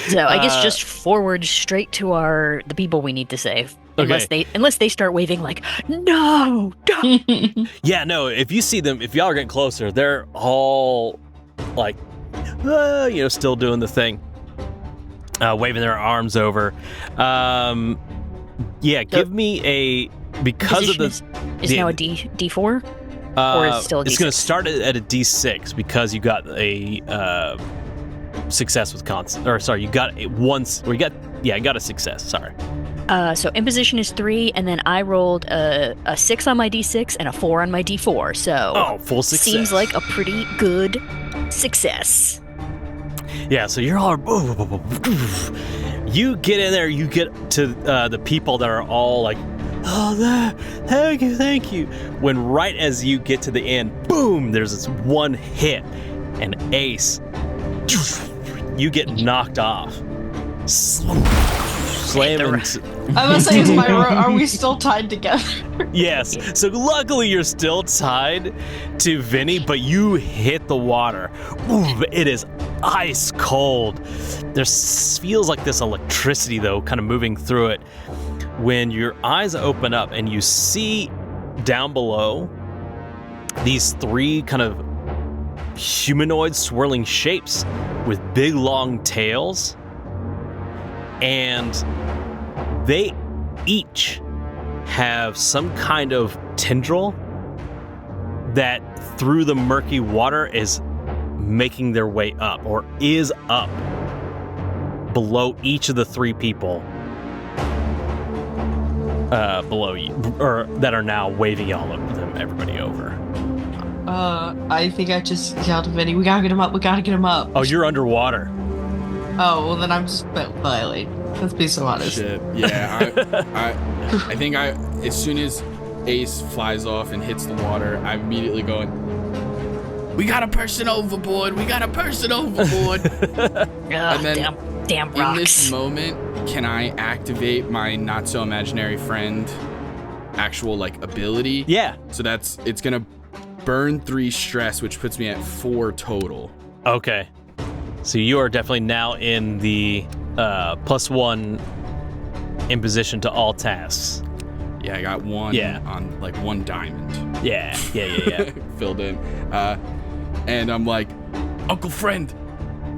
S4: So I guess just forward straight to the people we need to save.
S2: Okay.
S4: Unless they start waving like, no, don't.
S2: Yeah, no, if you see them, if y'all are getting closer, they're all like, still doing the thing. Waving their arms over. Give me a, because of the...
S4: Is now a D4? Or is it still a D6?
S2: It's going to start at a D6 because you got a success with constant. Or sorry, you got it once. Or I got a success. Sorry.
S4: So imposition is 3, and then I rolled a 6 on my D6 and a 4 on my D4. So
S2: full success.
S4: Seems like a pretty good success.
S2: Yeah, so you're all... You get in there, you get to the people that are all like, oh, thank you. When right as you get to the end, boom, there's this one hit, and Ace, you get knocked off. Slamming.
S5: I was saying, are we still tied together?
S2: Yes. So luckily you're still tied to Vinny, but you hit the water. Ooh, it is ice cold. There feels like this electricity, though, kind of moving through it. When your eyes open up and you see down below these 3 kind of humanoid swirling shapes with big long tails, and they each have some kind of tendril that through the murky water is making their way up, or is up below each of the 3 people below you, or that are now waving y'all up them, everybody over.
S5: I think I just yelled to Vinny, we gotta get him up.
S2: Oh, you're underwater.
S5: Oh, well then I'm just violating. Let's be so honest.
S3: Shit. Yeah, I think as soon as Ace flies off and hits the water, I'm immediately going, we got a person overboard. And then
S4: damn rocks.
S3: in this moment, can I activate my not so imaginary friend actual like ability?
S2: Yeah.
S3: So it's gonna burn 3 stress, which puts me at 4 total.
S2: Okay. So you are definitely now in the +1 imposition to all tasks.
S3: Yeah, I got one on like one diamond.
S2: Yeah.
S3: Filled in. And I'm like, Uncle Friend,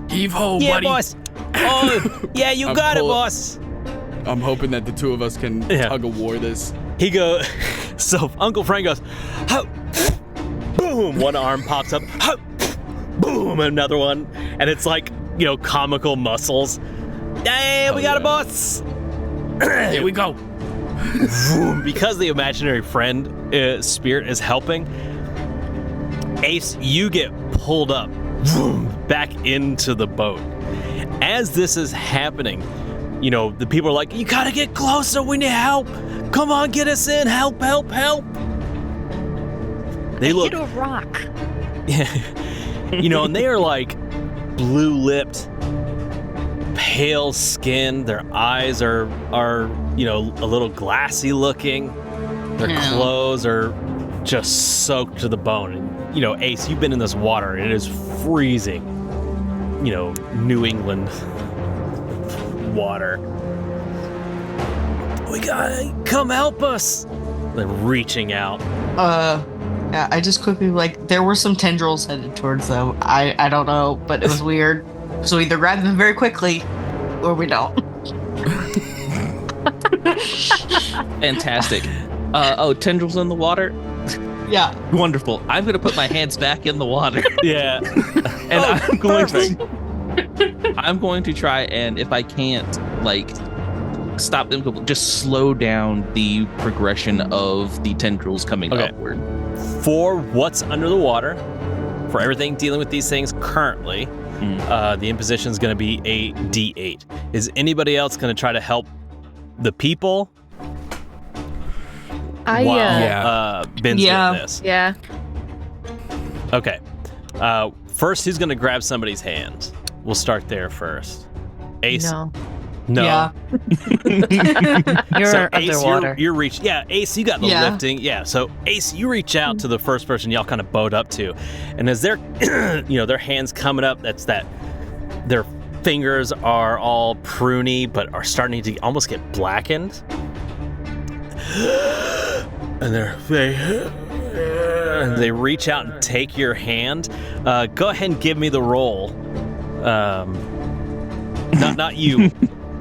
S3: heave ho,
S2: Yeah,
S3: buddy.
S2: boss. Oh, yeah, you got it, boss.
S3: I'm hoping that the two of us can tug of war this.
S2: He goes, so Uncle Frank goes, "Huh." Boom, one arm pops up, "Huh." Boom, another one, and it's like, comical muscles. Hey, we got a boss.
S3: Here we go.
S2: Because the imaginary friend spirit is helping, Ace, you get pulled up back into the boat. As this is happening, the people are like, you gotta get closer, we need help. Come on, get us in, help. They look,
S4: hit a rock.
S2: and they are like blue-lipped, pale skin. Their eyes are a little glassy looking. Their clothes are just soaked to the bone. And, Ace, you've been in this water, and it is freezing. New England water. We gotta come help us. They're reaching out.
S5: Yeah, I just quickly there were some tendrils headed towards them. I don't know, but it was weird. So either grab them very quickly, or we don't.
S7: Fantastic. Tendrils in the water?
S5: Yeah.
S7: Wonderful. I'm going to put my hands back in the water.
S2: Yeah.
S7: And I'm going to try, and if I can't, stop them, just slow down the progression of the tendrils coming upward.
S2: For what's under the water, for everything dealing with these things currently, the imposition is going to be a D8. Is anybody else going to try to help the people? Ben's doing this.
S8: Yeah.
S2: Okay. First, who's going to grab somebody's hand? We'll start there first. Ace?
S8: No.
S5: Yeah.
S4: You're
S2: So
S4: underwater.
S2: Ace, you're reach. Yeah, Ace, you got the lifting. Yeah, so Ace, you reach out to the first person y'all kind of bowed up to, and as they're, their hands coming up, their fingers are all pruny, but are starting to almost get blackened, and they reach out and take your hand. Go ahead and give me the roll. Not you.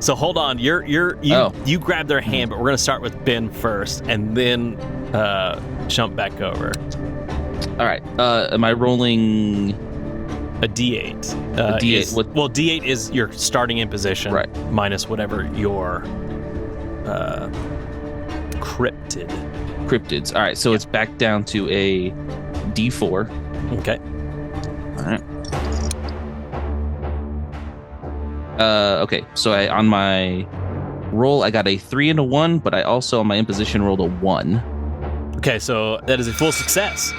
S2: So hold on, you grab their hand, but we're gonna start with Ben first, and then jump back over.
S7: All right. Am I rolling
S2: a D8?
S7: A D8.
S2: D8 is your starting imposition,
S7: right?
S2: Minus whatever your
S7: cryptids. All right, so it's back down to a D4.
S2: Okay.
S7: All right. Okay, so on my roll, I got a 3 and a 1, but I also on my imposition rolled a 1.
S2: Okay, so that is a full success.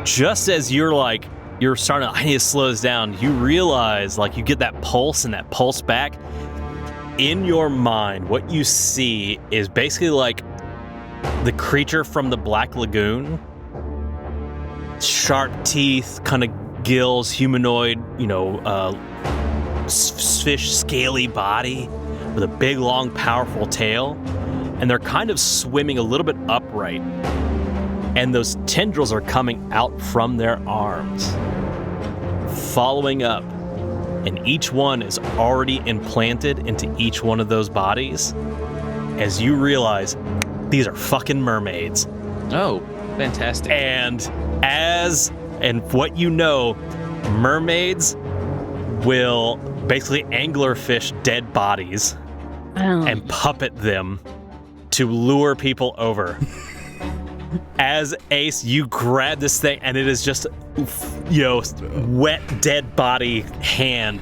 S2: Just as you're starting to, I need to slow this down, you realize, you get that pulse and that pulse back. In your mind, what you see is basically the creature from the Black Lagoon. Sharp teeth, kind of gills, humanoid, fish scaly body with a big, long, powerful tail, and they're kind of swimming a little bit upright, and those tendrils are coming out from their arms, following up, and each one is already implanted into each one of those bodies as you realize these are fucking mermaids.
S7: Oh, fantastic.
S2: And what mermaids will basically anglerfish dead bodies and puppet them to lure people over. As Ace, you grab this thing, and it is just, wet dead body hand,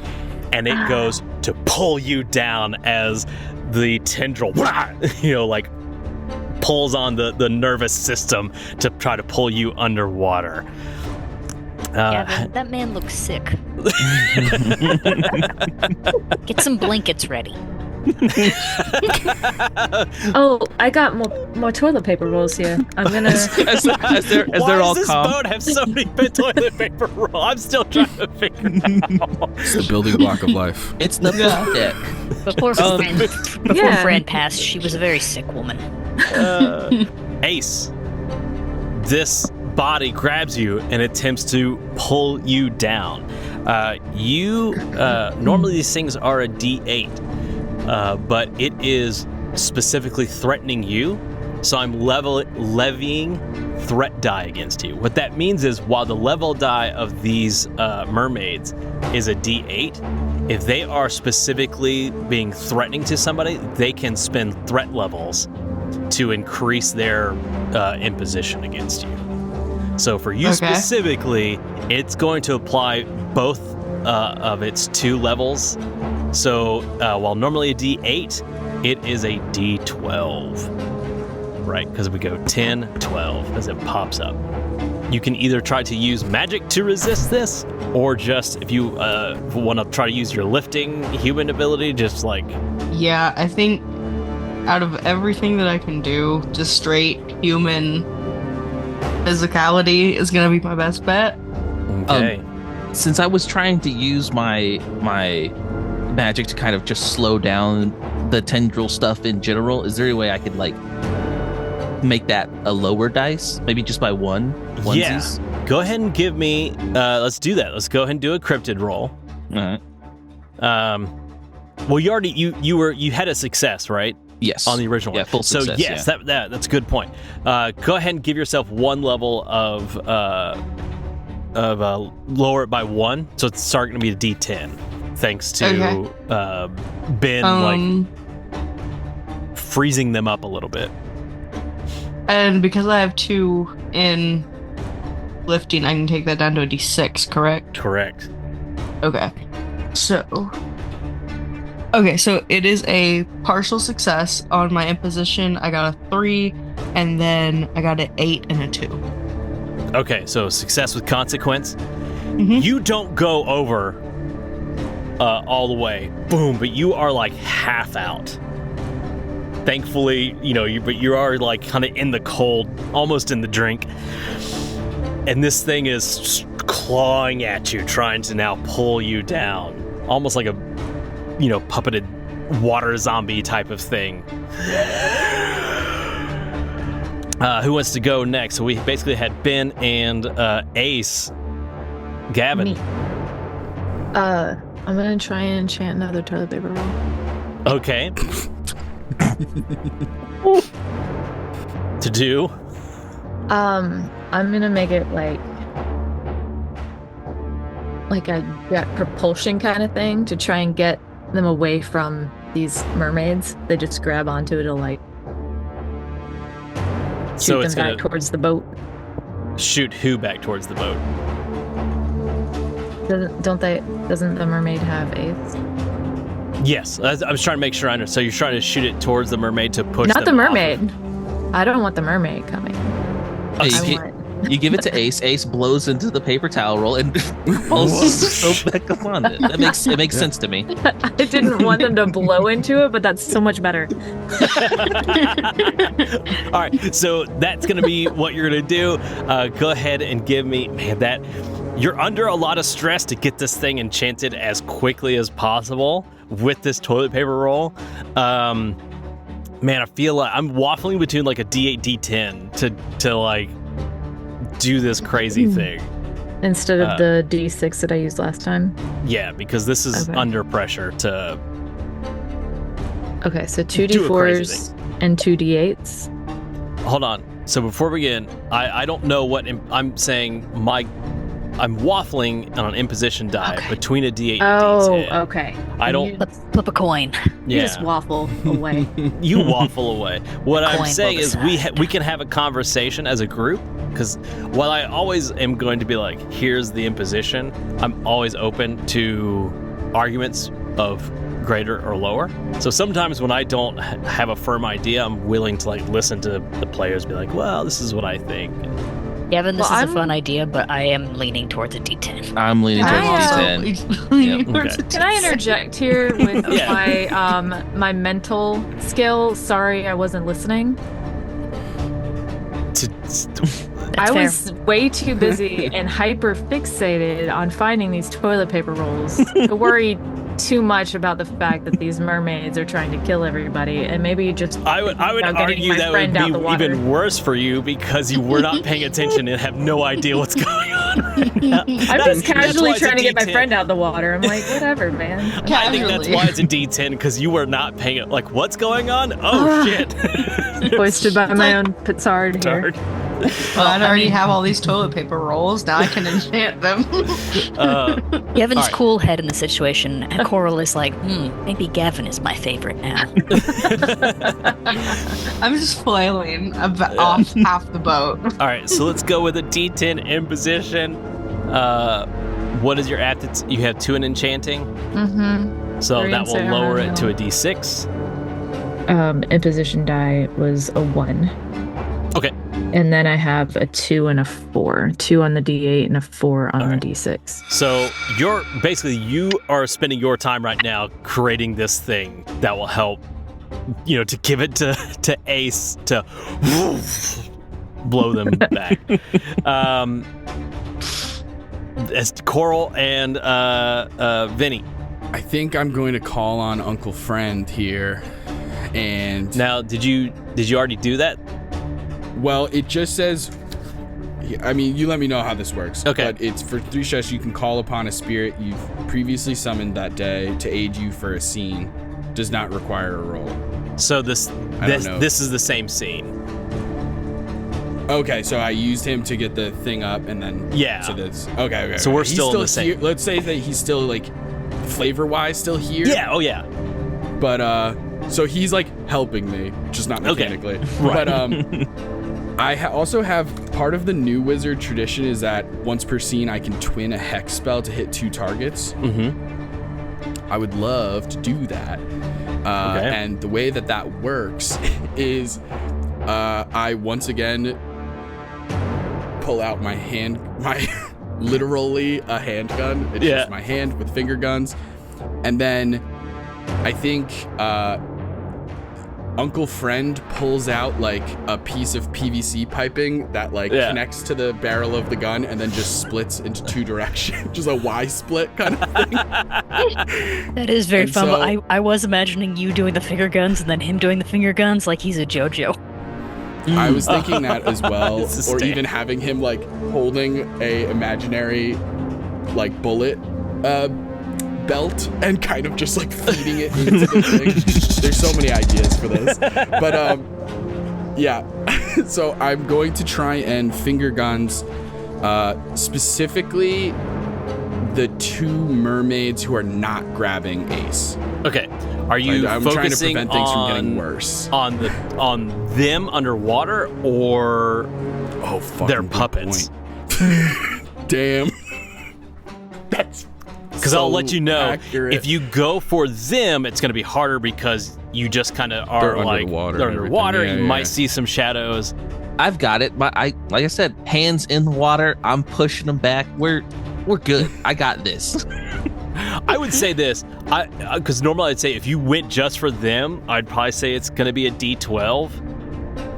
S2: and it goes to pull you down as the tendril, pulls on the nervous system to try to pull you underwater.
S4: Gavin, that man looks sick. Get some blankets ready.
S8: Oh, I got more toilet paper rolls here. I'm gonna.
S7: as they're
S2: Why
S7: all
S2: does this
S7: calm.
S2: boat have so many toilet paper rolls? I'm still trying to figure it out.
S3: It's the building block of life.
S7: It's the deck.
S4: Before
S8: Yeah.
S4: Fran passed, she was a very sick woman.
S2: Ace, this body grabs you and attempts to pull you down. Normally these things are a D8, but it is specifically threatening you, so I'm levying threat die against you. What that means is while the level die of these mermaids is a D8, if they are specifically being threatening to somebody, they can spend threat levels to increase their imposition against you. So for you specifically, it's going to apply both of its 2 levels. So while normally a D8, it is a D12, right? Because we go 10, 12 as it pops up. You can either try to use magic to resist this, or just if you want to try to use your lifting human ability, just like...
S5: Yeah, I think out of everything that I can do, just straight human physicality is gonna be my best bet.
S2: Okay.
S7: Since I was trying to use my magic to kind of just slow down the tendril stuff in general, is there any way I could like make that a lower dice? Maybe just by onesies?
S2: Yeah. Go ahead and give me let's do that. Let's go ahead and do a cryptid roll.
S7: All right.
S2: Well, you had a success, right?
S7: Yes.
S2: On the original
S7: Yeah,
S2: one.
S7: full
S2: So
S7: success,
S2: yes,
S7: yeah.
S2: that's a good point. Go ahead and give yourself 1 level of lower it by 1, so it's starting to be a D10, thanks to Ben like freezing them up a little bit.
S5: And because I have 2 in lifting, I can take that down to a D6, correct?
S2: Correct.
S5: Okay. So it is a partial success on my imposition. I got a 3, and then I got an 8 and a 2.
S2: Okay, so success with consequence.
S5: Mhm.
S2: You don't go over all the way, boom, but you are like half out. Thankfully, but you are like kind of in the cold, almost in the drink. And this thing is clawing at you, trying to now pull you down, almost like a puppeted water zombie type of thing. Who wants to go next? So we basically had Ben and Ace. Gavin.
S8: Me. I'm gonna try and enchant another toilet paper roll.
S2: Okay. To do?
S8: I'm gonna make it like a jet propulsion kind of thing to try and get them away from these mermaids. They just grab onto it to like shoot
S2: So
S8: them
S2: it's
S8: back
S2: gonna
S8: towards the boat.
S2: shoot who back towards the boat?
S8: Doesn't the mermaid have aids?
S2: Yes, I was trying to make sure I understand. So you're trying to shoot it towards the mermaid to push
S8: Not the
S2: them off
S8: mermaid.
S2: of-
S8: I don't want the mermaid coming.
S7: Hey, you give it to Ace. Ace blows into the paper towel roll and pulls back up on it. It makes sense to me.
S8: I didn't want them to blow into it, but that's so much better.
S2: All right, so that's going to be what you're going to do. Go ahead and give me that. You're under a lot of stress to get this thing enchanted as quickly as possible with this toilet paper roll. Man, I feel like I'm waffling between like a D8, D10 to like do this crazy thing.
S8: Instead of the D6 that I used last time?
S2: Yeah, because this is
S8: Okay.
S2: under pressure to...
S8: Okay, so 2
S2: Do a crazy
S8: D4s and 2 D8s.
S2: Hold on. So before we begin, I don't know what I'm saying. I'm waffling on an imposition die between a D8 and D10.
S8: Okay.
S2: I don't...
S4: Let's flip a coin.
S8: You
S2: Yeah.
S8: just waffle away.
S2: You waffle away. What I'm
S4: Coin
S2: saying
S4: both
S2: is we can have a conversation as a group, because while I always am going to be like, here's the imposition, I'm always open to arguments of greater or lower. So sometimes when I don't have a firm idea, I'm willing to like listen to the players be like, well, this is what I think.
S4: Gavin, this
S8: Well,
S4: is a
S8: I'm-
S4: fun idea, but I am leaning towards a D10.
S7: I'm leaning towards
S8: I,
S7: D10.
S2: Okay.
S8: Can I interject here with
S2: Yeah.
S8: my mental skill? Sorry, I wasn't listening. I
S4: fair.
S8: was way too busy and hyper fixated on finding these toilet paper rolls to worry too much about the fact that these mermaids are trying to kill everybody, and maybe just
S2: I would
S8: about getting
S2: argue
S8: my
S2: that would
S8: friend out the
S2: be
S8: water.
S2: even worse for you because you were not paying attention and have no idea what's going on right now.
S8: I'm
S2: That's
S8: just casually
S2: why it's a
S8: trying to get my
S2: D10.
S8: friend out the water. I'm like, whatever, man.
S2: I think that's why it's a D10 because you were not paying it. Like, what's going on? Oh shit!
S8: Hoisted by my own petard here.
S5: Well, I already have all these toilet paper rolls. Now I can enchant them.
S4: Gavin's
S2: Alright.
S4: cool head in the situation, and Coral is like, maybe Gavin is my favorite now.
S5: I'm just flailing off half the boat.
S2: All right, so let's go with a D10 imposition. What is your aptitude? You have 2 in enchanting,
S8: Mm-hmm.
S2: so
S8: Three
S2: that
S8: in
S2: will lower it to a
S8: ceremonial.
S2: D6.
S8: Imposition die was a 1.
S2: Okay.
S8: And then I have a 2 and a 4. 2 on the D8 and a 4 on
S2: Alright.
S8: the D6.
S2: So you are spending your time right now creating this thing that will help, to give it to Ace to blow them back. As Coral and Vinny.
S3: I think I'm going to call on Uncle Friend here, and
S2: Now, did you already do that?
S3: well, it just says. I mean, you let me know how this works.
S2: Okay.
S3: But it's for 3 shots. You can call upon a spirit you've previously summoned that day to aid you for a scene. Does not require a roll.
S2: So
S3: I don't know.
S2: this is the same scene.
S3: Okay, so I used him to get the thing up, and then
S2: Yeah.
S3: So that's okay.
S2: So we're
S3: He's
S2: still in the same-
S3: here. Let's say that he's still like flavor-wise still here.
S2: Yeah. Oh yeah.
S3: But so he's like helping me, just not
S2: Okay.
S3: mechanically.
S2: Right.
S3: But I also have part of the new wizard tradition is that once per scene I can twin a hex spell to hit 2 targets.
S2: Mm-hmm.
S3: I would love to do that.
S2: Okay.
S3: And the way that works is I once again pull out my literally a handgun. It's
S2: Yeah.
S3: just my hand with finger guns. And then I think Uncle Friend pulls out like a piece of PVC piping that like
S2: Yeah.
S3: connects to the barrel of the gun and then just splits into 2 directions. Just a Y split kind of thing.
S4: That is very
S3: And
S4: fun,
S3: so-
S4: but I was imagining you doing the finger guns and then him doing the finger guns like he's a JoJo.
S3: I was thinking that as well,
S2: It's a
S3: or
S2: stand.
S3: even having him like holding a imaginary like bullet belt and kind of just like feeding it into the thing. There's so many ideas for this, but yeah. So I'm going to try and finger guns, specifically the 2 mermaids who are not grabbing Ace.
S2: Okay. Are you
S3: I'm trying to
S2: focusing
S3: prevent things from
S2: on
S3: getting worse.
S2: on them underwater or
S3: Oh, fucking
S2: their
S3: good
S2: puppets?
S3: point. Damn. That's
S2: Because I'll
S3: so
S2: let you know
S3: accurate.
S2: if you go for them, it's going to be harder because you just kind of are
S3: They're
S2: like
S3: underwater
S2: they're
S3: and
S2: underwater.
S3: everything.
S2: You
S3: Yeah,
S2: might
S3: yeah.
S2: see some shadows.
S7: I've got it. Like I said, hands in the water. I'm pushing them back. We're good. I got this.
S2: I would say this, because normally I'd say if you went just for them, I'd probably say it's going to be a D12.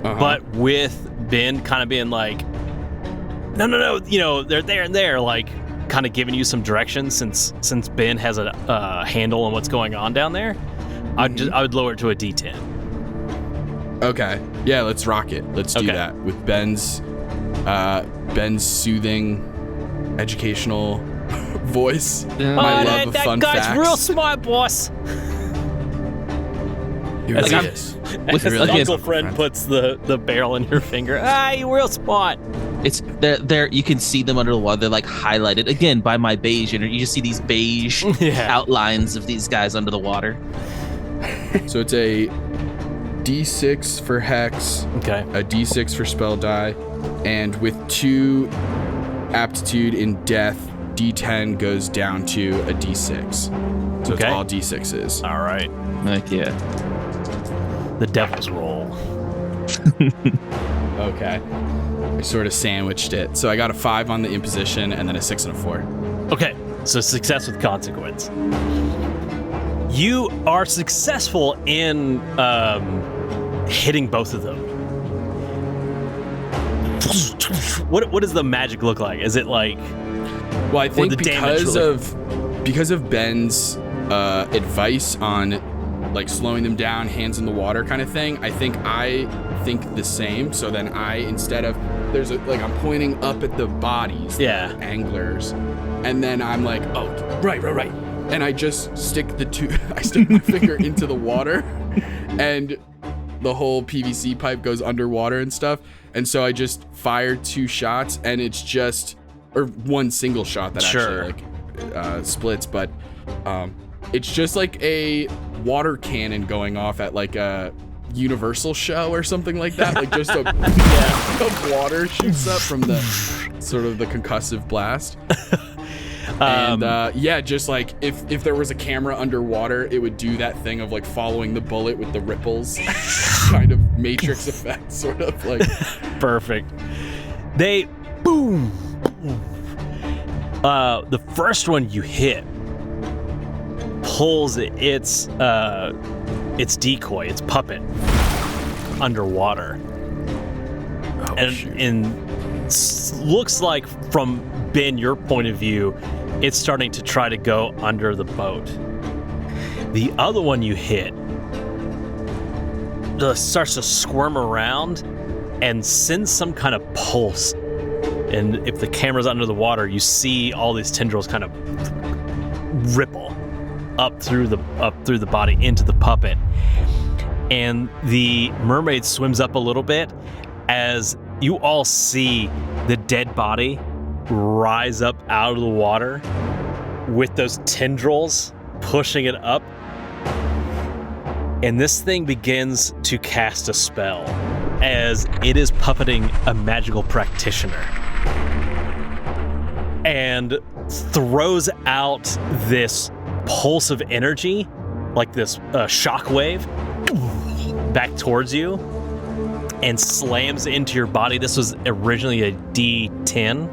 S3: Uh-huh.
S2: But with Ben kind of being like, no, they're there and there, like kind of giving you some direction since Ben has a handle on what's going on down there, I would lower it to a D10.
S3: Okay. Yeah, let's rock it. Let's do
S2: Okay.
S3: that with Ben's soothing, educational voice. My love of
S2: that
S3: fun
S2: guy's
S3: facts.
S2: real smart, boss.
S3: He
S2: As
S3: really
S2: I'm-
S3: is.
S2: As
S3: really
S2: Uncle
S3: is,
S2: Fred
S3: friend.
S2: puts the barrel in your finger. You real smart.
S7: It's there. You can see them under the water. They're like highlighted again by my beige energy. You just see these beige
S2: Yeah.
S7: outlines of these guys under the water.
S3: So it's a D6 for hex,
S2: Okay.
S3: a D6 for spell die, and with 2 aptitude in death, D10 goes down to a D6. So
S2: Okay.
S3: it's all D6s.
S2: All right.
S7: Like yeah.
S2: The devil's roll.
S3: Okay. I sort of sandwiched it. So I got a 5 on the imposition and then a 6 and a 4.
S2: Okay, so success with consequence. You are successful in hitting both of them. What does the magic look like? Is it like?
S3: Well, I think because
S2: really...
S3: of Ben's advice on like slowing them down, hands in the water kind of thing, I think the same. So then instead of I'm pointing up at the bodies, the anglers, and then I'm like, oh, right, and I just stick my finger into the water, and the whole PVC pipe goes underwater and stuff. And so I just fired 2 shots, and it's just, or 1 single shot that actually splits, but it's just like a water cannon going off at like a Universal show or something like that. Like just a of water shoots up from the sort of the concussive blast. And just like if there was a camera underwater, it would do that thing of like following the bullet with the ripples, kind of Matrix effect, sort of like.
S2: Perfect. They boom. The first one you hit pulls its decoy, its puppet, underwater, and looks like from Ben, your point of view, it's starting to try to go under the boat. The other one you hit starts to squirm around and sends some kind of pulse. And if the camera's under the water, you see all these tendrils kind of ripple up through the body into the puppet. And the mermaid swims up a little bit as you all see the dead body rise up out of the water with those tendrils pushing it up. And this thing begins to cast a spell as it is puppeting a magical practitioner and throws out this pulse of energy, like this shockwave, back towards you and slams into your body. This was originally a D10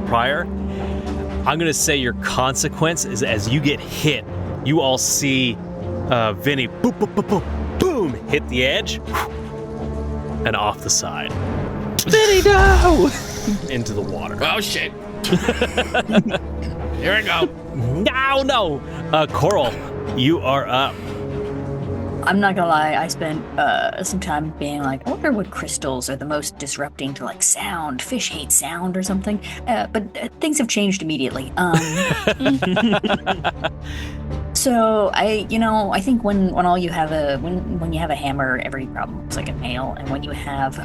S2: prior. I'm going to say your consequence is as you get hit, you all see Vinny boop, boop, boop, boop, boom, hit the edge and off the side.
S7: Vinny, no!
S2: Into the water.
S3: Oh, shit. Here we go.
S2: No. Coral, you are up.
S4: I'm not gonna lie, I spent some time being like, I wonder what crystals are the most disrupting to like sound. Fish hate sound or something. But things have changed immediately. So I think when all you have when you have a hammer, every problem looks like a nail, and when you have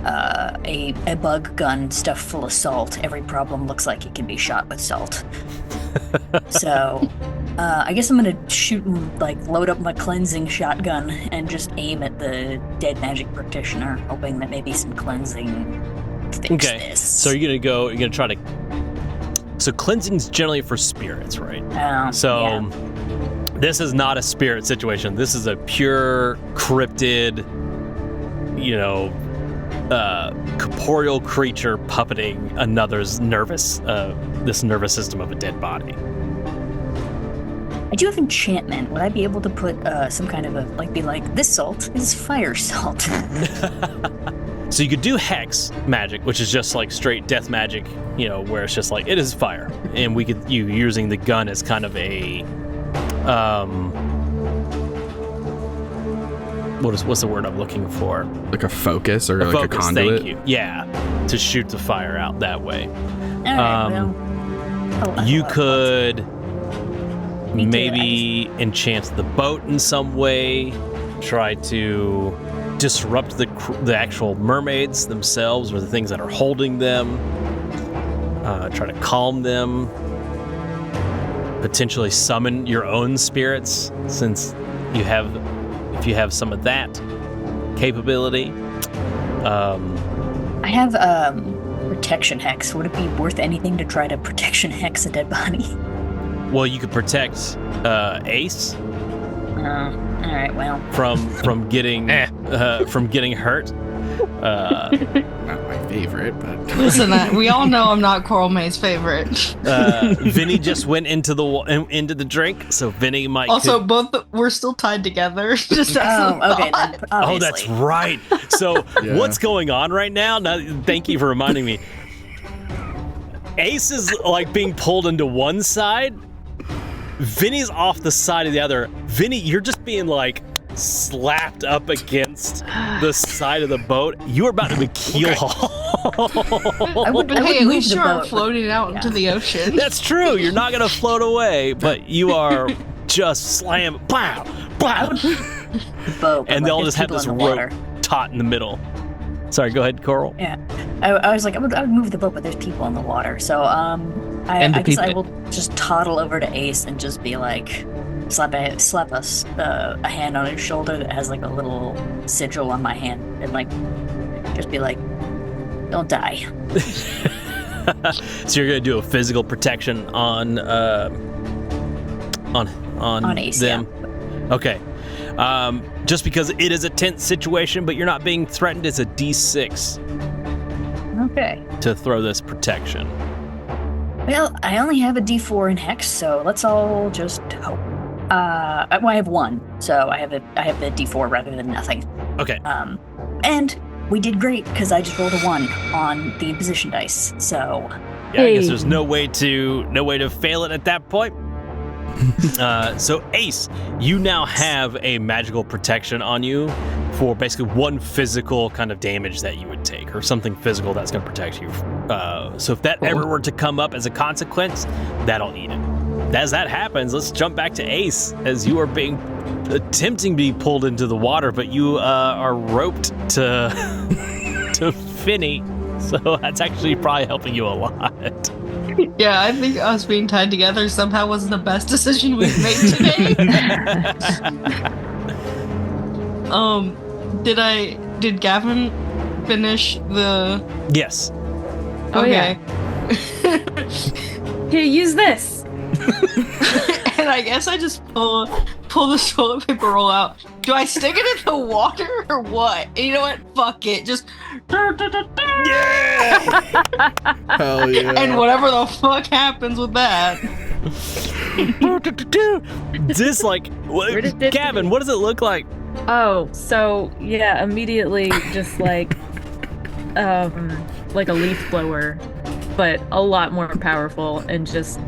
S4: a bug gun stuffed full of salt, every problem looks like it can be shot with salt. So I guess I'm gonna shoot and like load up my cleansing shotgun and just aim at the dead magic practitioner, hoping that maybe some cleansing fix this.
S2: So you're gonna try to. So cleansing's generally for spirits, right? This is not a spirit situation. This is a pure cryptid, corporeal creature puppeting another's nervous system of a dead body.
S4: I do have enchantment. Would I be able to put some kind of be like, this salt is fire salt?
S2: So you could do hex magic, which is just like straight death magic, where it's just like, it is fire. And you using the gun as kind of a, what's the word I'm looking for?
S3: Like a focus or like
S2: focus,
S3: a conduit?
S2: Thank you. Yeah, to shoot the fire out that way.
S4: All right,
S2: you could maybe enchant the boat in some way, try to disrupt the actual mermaids themselves or the things that are holding them, try to calm them, potentially summon your own spirits since if you have some of that capability.
S4: I have protection hex. Would it be worth anything to try to protection hex a dead body?
S2: Well, you could protect Ace.
S4: All right, well.
S2: From getting hurt.
S3: Not my favorite, but
S5: Listen, we all know I'm not Coral-Mae's favorite.
S2: Vinny just went into the drink, so Vinny might.
S5: Also, we're still tied together. Just as a
S4: okay.
S5: thought.
S4: Then,
S2: Oh,
S4: obviously.
S2: that's right. So
S3: Yeah.
S2: what's going on right now? Thank you for reminding me. Ace is like being pulled into one side. Vinny's off the side of the other. Vinny, you're just being like slapped up against the side of the boat. You are about to be keel hauled.
S5: But hey, at least you aren't floating out into the ocean.
S2: That's true. You're not gonna float away, but you are just slam, pow, pow,
S4: Boat,
S2: and
S4: like,
S2: they'll
S4: there's
S2: just have
S4: people
S2: this
S4: in the water.
S2: rope taut in the middle. Sorry, go ahead, Coral.
S4: Yeah, I was like, I would move the boat, but there's people in the water. So I guess I will just toddle over to Ace and just be like, slap a hand on his shoulder that has like a little sigil on my hand, and like just be like, don't die.
S2: So you're gonna do a physical protection on
S4: Ace,
S2: them. Yeah. Okay. Just because it is a tense situation, but you're not being threatened, it's a D6
S4: Okay.
S2: to throw this protection.
S4: Well, I only have a D4 in Hex, so let's all just hope. Well, I have 1, so I have the D4 rather than nothing.
S2: Okay.
S4: And we did great because I just rolled a 1 on the imposition dice. So
S2: Yeah, I guess there's no way to fail it at that point. So Ace, you now have a magical protection on you for basically one physical kind of damage that you would take, or something physical that's going to protect you. So if that ever were to come up as a consequence, that'll eat it. As that happens, let's jump back to Ace, as you are attempting to be pulled into the water, but you are roped to Vinny. So that's actually probably helping you a lot.
S5: Yeah, I think us being tied together somehow wasn't the best decision we've made today. Did Gavin finish the...
S2: Yes.
S8: Oh,
S5: Okay.
S8: Here, use this.
S5: And I guess I just pull the toilet paper roll out. Do I stick it in the water or what? And you know what? Fuck it. Just...
S3: hell yeah.
S5: And whatever the fuck happens with that.
S2: This Gavin, what does it look like?
S8: Oh, so yeah, immediately just like a leaf blower, but a lot more powerful, and just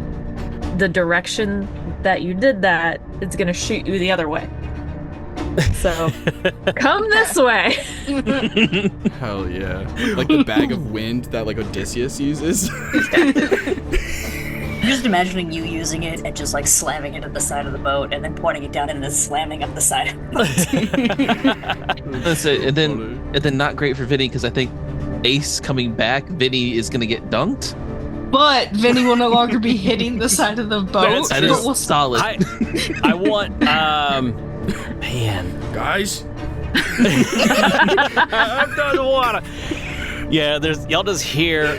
S8: the direction that you did that, it's gonna shoot you the other way. So come this way.
S3: Hell yeah. Like the bag of wind that like Odysseus uses.
S4: I'm just imagining you using it and just like slamming it at the side of the boat and then pointing it down and then slamming up the side of the boat.
S7: That's it. And then not great for Vinny, because I think Ace coming back, Vinny is gonna get dunked.
S5: But Vinny will no longer be hitting the side of the boat.
S7: That is solid.
S2: I want man.
S3: Guys.
S2: I'm done the water. Yeah, y'all just hear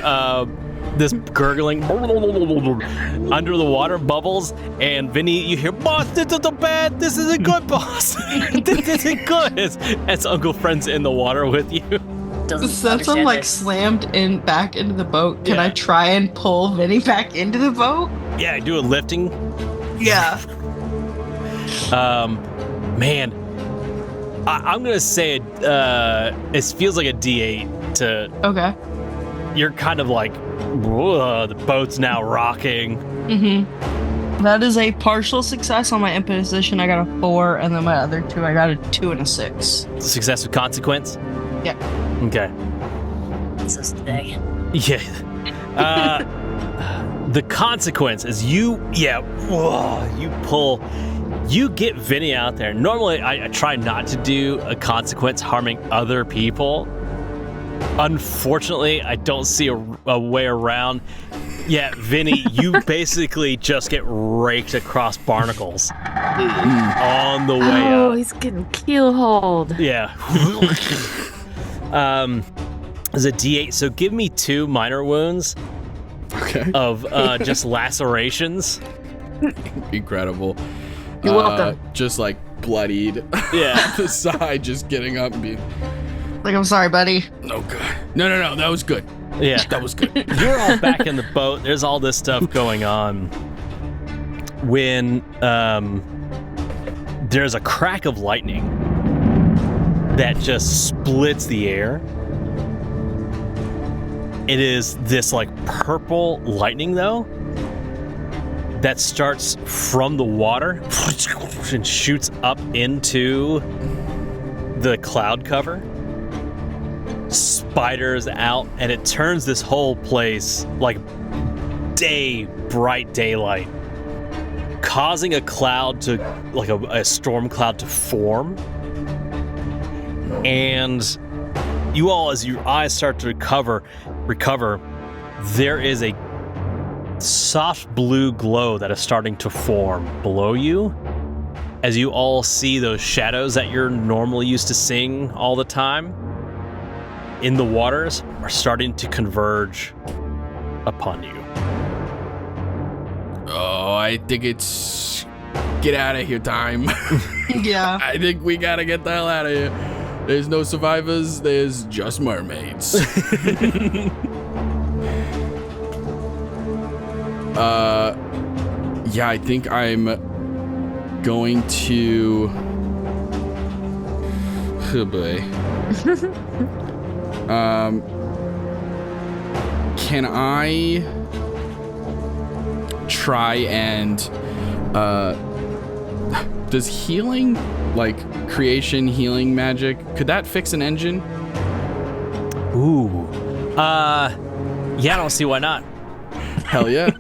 S2: this gurgling under the water, bubbles, and Vinny, you hear, boss, this isn't bad, this isn't good, boss. This isn't good. As Uncle Friend's in the water with you.
S5: Since I'm like slammed back into the boat, can I try and pull Vinny back into the boat?
S2: Yeah, do a lifting.
S5: Yeah.
S2: Man, I'm gonna say it feels like a D8 to.
S5: Okay.
S2: You're kind of like, the boat's now rocking.
S5: Mm-hmm. That is a partial success on my imposition. I got a 4, and then my other 2, I got a 2 and a 6.
S2: Success with consequence?
S5: Yeah.
S2: Okay.
S4: Jesus today.
S2: Yeah. The consequence is you get Vinny out there. Normally, I try not to do a consequence harming other people. Unfortunately, I don't see a way around. Yeah, Vinny, you basically just get raked across barnacles on the way out.
S8: Oh, he's getting keel-hauled.
S2: Yeah. It's a D8, so give me 2 minor wounds.
S3: Okay.
S2: Of just lacerations.
S3: Incredible.
S8: You're welcome.
S3: Just like bloodied.
S2: Yeah.
S3: On the side, just getting up and being.
S5: Like, I'm sorry, buddy.
S3: Oh god. No, that was good.
S2: Yeah.
S3: That was good.
S2: You're all back in the boat. There's all this stuff going on. When there's a crack of lightning that just splits the air. It is this like purple lightning though that starts from the water and shoots up into the cloud cover, spiders out, and it turns this whole place like bright daylight, causing a cloud to, like a storm cloud to form. And you all, as your eyes start to recover, there is a soft blue glow that is starting to form below you, as you all see those shadows that you're normally used to seeing all the time in the waters are starting to converge upon you.
S3: Oh, I think it's get out of here time.
S5: Yeah.
S3: I think we gotta get the hell out of here. There's no survivors, there's just mermaids. Yeah, I think I'm going to... Oh boy. Can I try and does healing, like creation healing magic, could that fix an engine?
S2: Ooh. Yeah, I don't see why not.
S3: Hell yeah.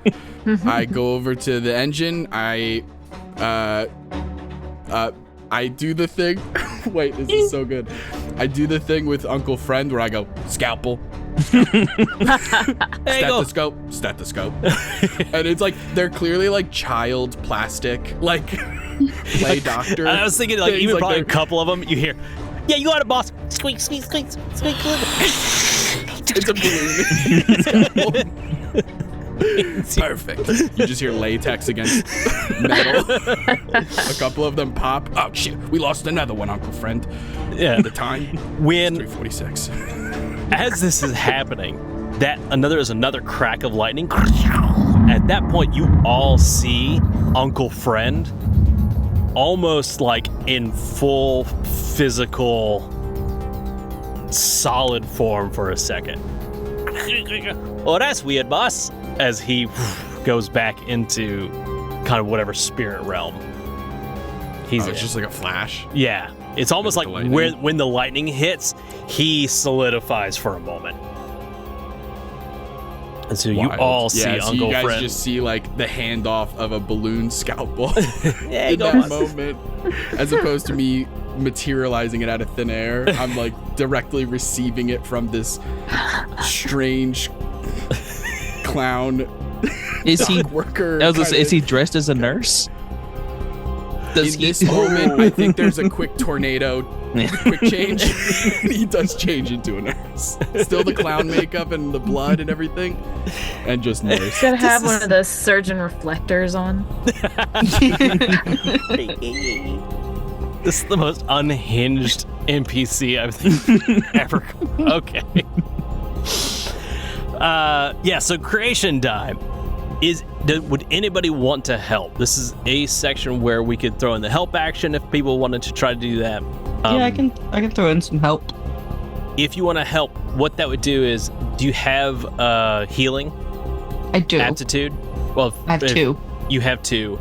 S3: I go over to the engine. I do the thing. Wait, this is so good. I do the thing with Uncle Friend where I go, scalpel. Stethoscope. And it's like, they're clearly like child plastic, like play doctor.
S2: I was thinking like even
S3: like
S2: probably a couple of them, you hear, yeah, you got it, boss. Squeak, squeak, squeak, squeak, squeak.
S3: It's a balloon. Perfect. You just hear latex against metal. A couple of them pop. Oh shit, we lost another one, Uncle Friend.
S2: Yeah.
S3: The time
S2: When
S3: 3:46.
S2: as this is happening, there's another crack of lightning. At that point, you all see Uncle Friend almost like in full physical solid form for a second. Oh, that's weird, boss. As he goes back into kind of whatever spirit realm he's in.
S3: It's just like a flash.
S2: Yeah. It's almost like when the lightning hits, he solidifies for a moment. And so you all see Uncle
S3: you guys
S2: Friend.
S3: just see like the handoff of a balloon scalpel
S2: Yeah,
S3: in
S2: go
S3: that
S2: boss.
S3: moment, as opposed to me materializing it out of thin air. I'm like directly receiving it from this strange clown
S7: Is he
S3: worker.
S7: I was gonna say, is he dressed as a nurse? Does
S3: In
S7: he?
S3: this moment, I think there's a quick tornado, quick change. He does change into a nurse. Still the clown makeup and the blood and everything, and just nurse.
S8: Gotta have one of those surgeon reflectors on.
S2: This is the most unhinged NPC I've ever. Okay. Yeah. So creation die. Would anybody want to help? This is a section where we could throw in the help action if people wanted to try to do that.
S5: Yeah, I can throw in some help.
S2: If you want to help, what that would do is, do you have healing?
S5: I do.
S2: Aptitude? Well,
S5: I have 2.
S2: You have 2.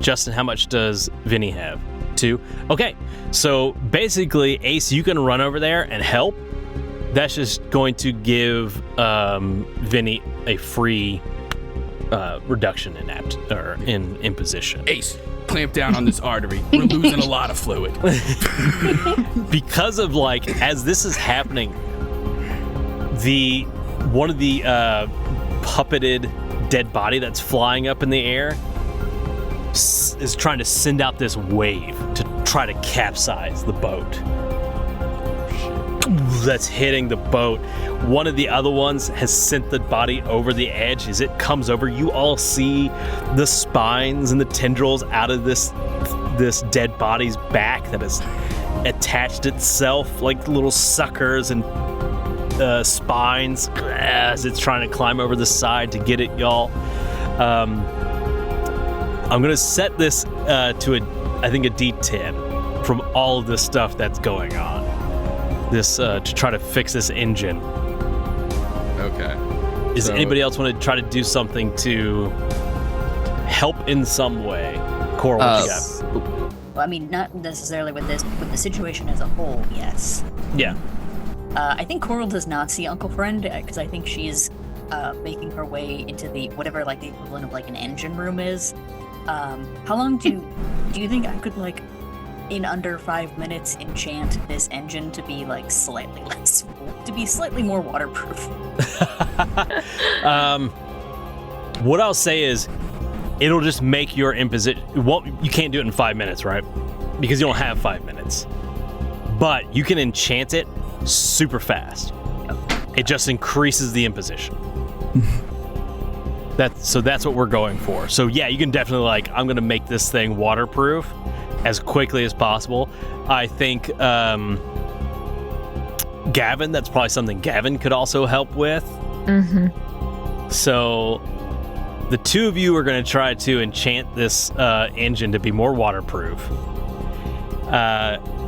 S2: Justin, how much does Vinny have? 2? Okay, so basically, Ace, you can run over there and help. That's just going to give Vinny a free reduction in imposition.
S3: Ace, clamp down on this artery. We're losing a lot of fluid.
S2: Because of as this is happening, one of the puppeted dead body that's flying up in the air is trying to send out this wave to try to capsize the boat. That's hitting the boat. One of the other ones has sent the body over the edge. As it comes over, you all see the spines and the tendrils out of this dead body's back that is attached itself like little suckers and spines as it's trying to climb over the side to get at y'all. I'm gonna set this to I think a D10 from all of the stuff that's going on. This to try to fix this engine.
S3: Okay.
S2: Does anybody else want to try to do something to help in some way? Coral, what you got?
S4: Well, I mean, not necessarily with this, but with the situation as a whole, yes.
S2: Yeah.
S4: I think Coral does not see Uncle Friend, because I think she's making her way into the whatever like the equivalent of like an engine room is. How long do you think I could like in under 5 minutes enchant this engine to be like slightly more waterproof?
S2: What I'll say is it'll just make your imposition. You can't do it in 5 minutes, right? Because you don't have 5 minutes. But you can enchant it super fast. It just increases the imposition. That's what we're going for. So yeah, you can definitely like, I'm gonna make this thing waterproof as quickly as possible. I think Gavin, that's probably something Gavin could also help with.
S8: Mm-hmm.
S2: So the two of you are going to try to enchant this engine to be more waterproof,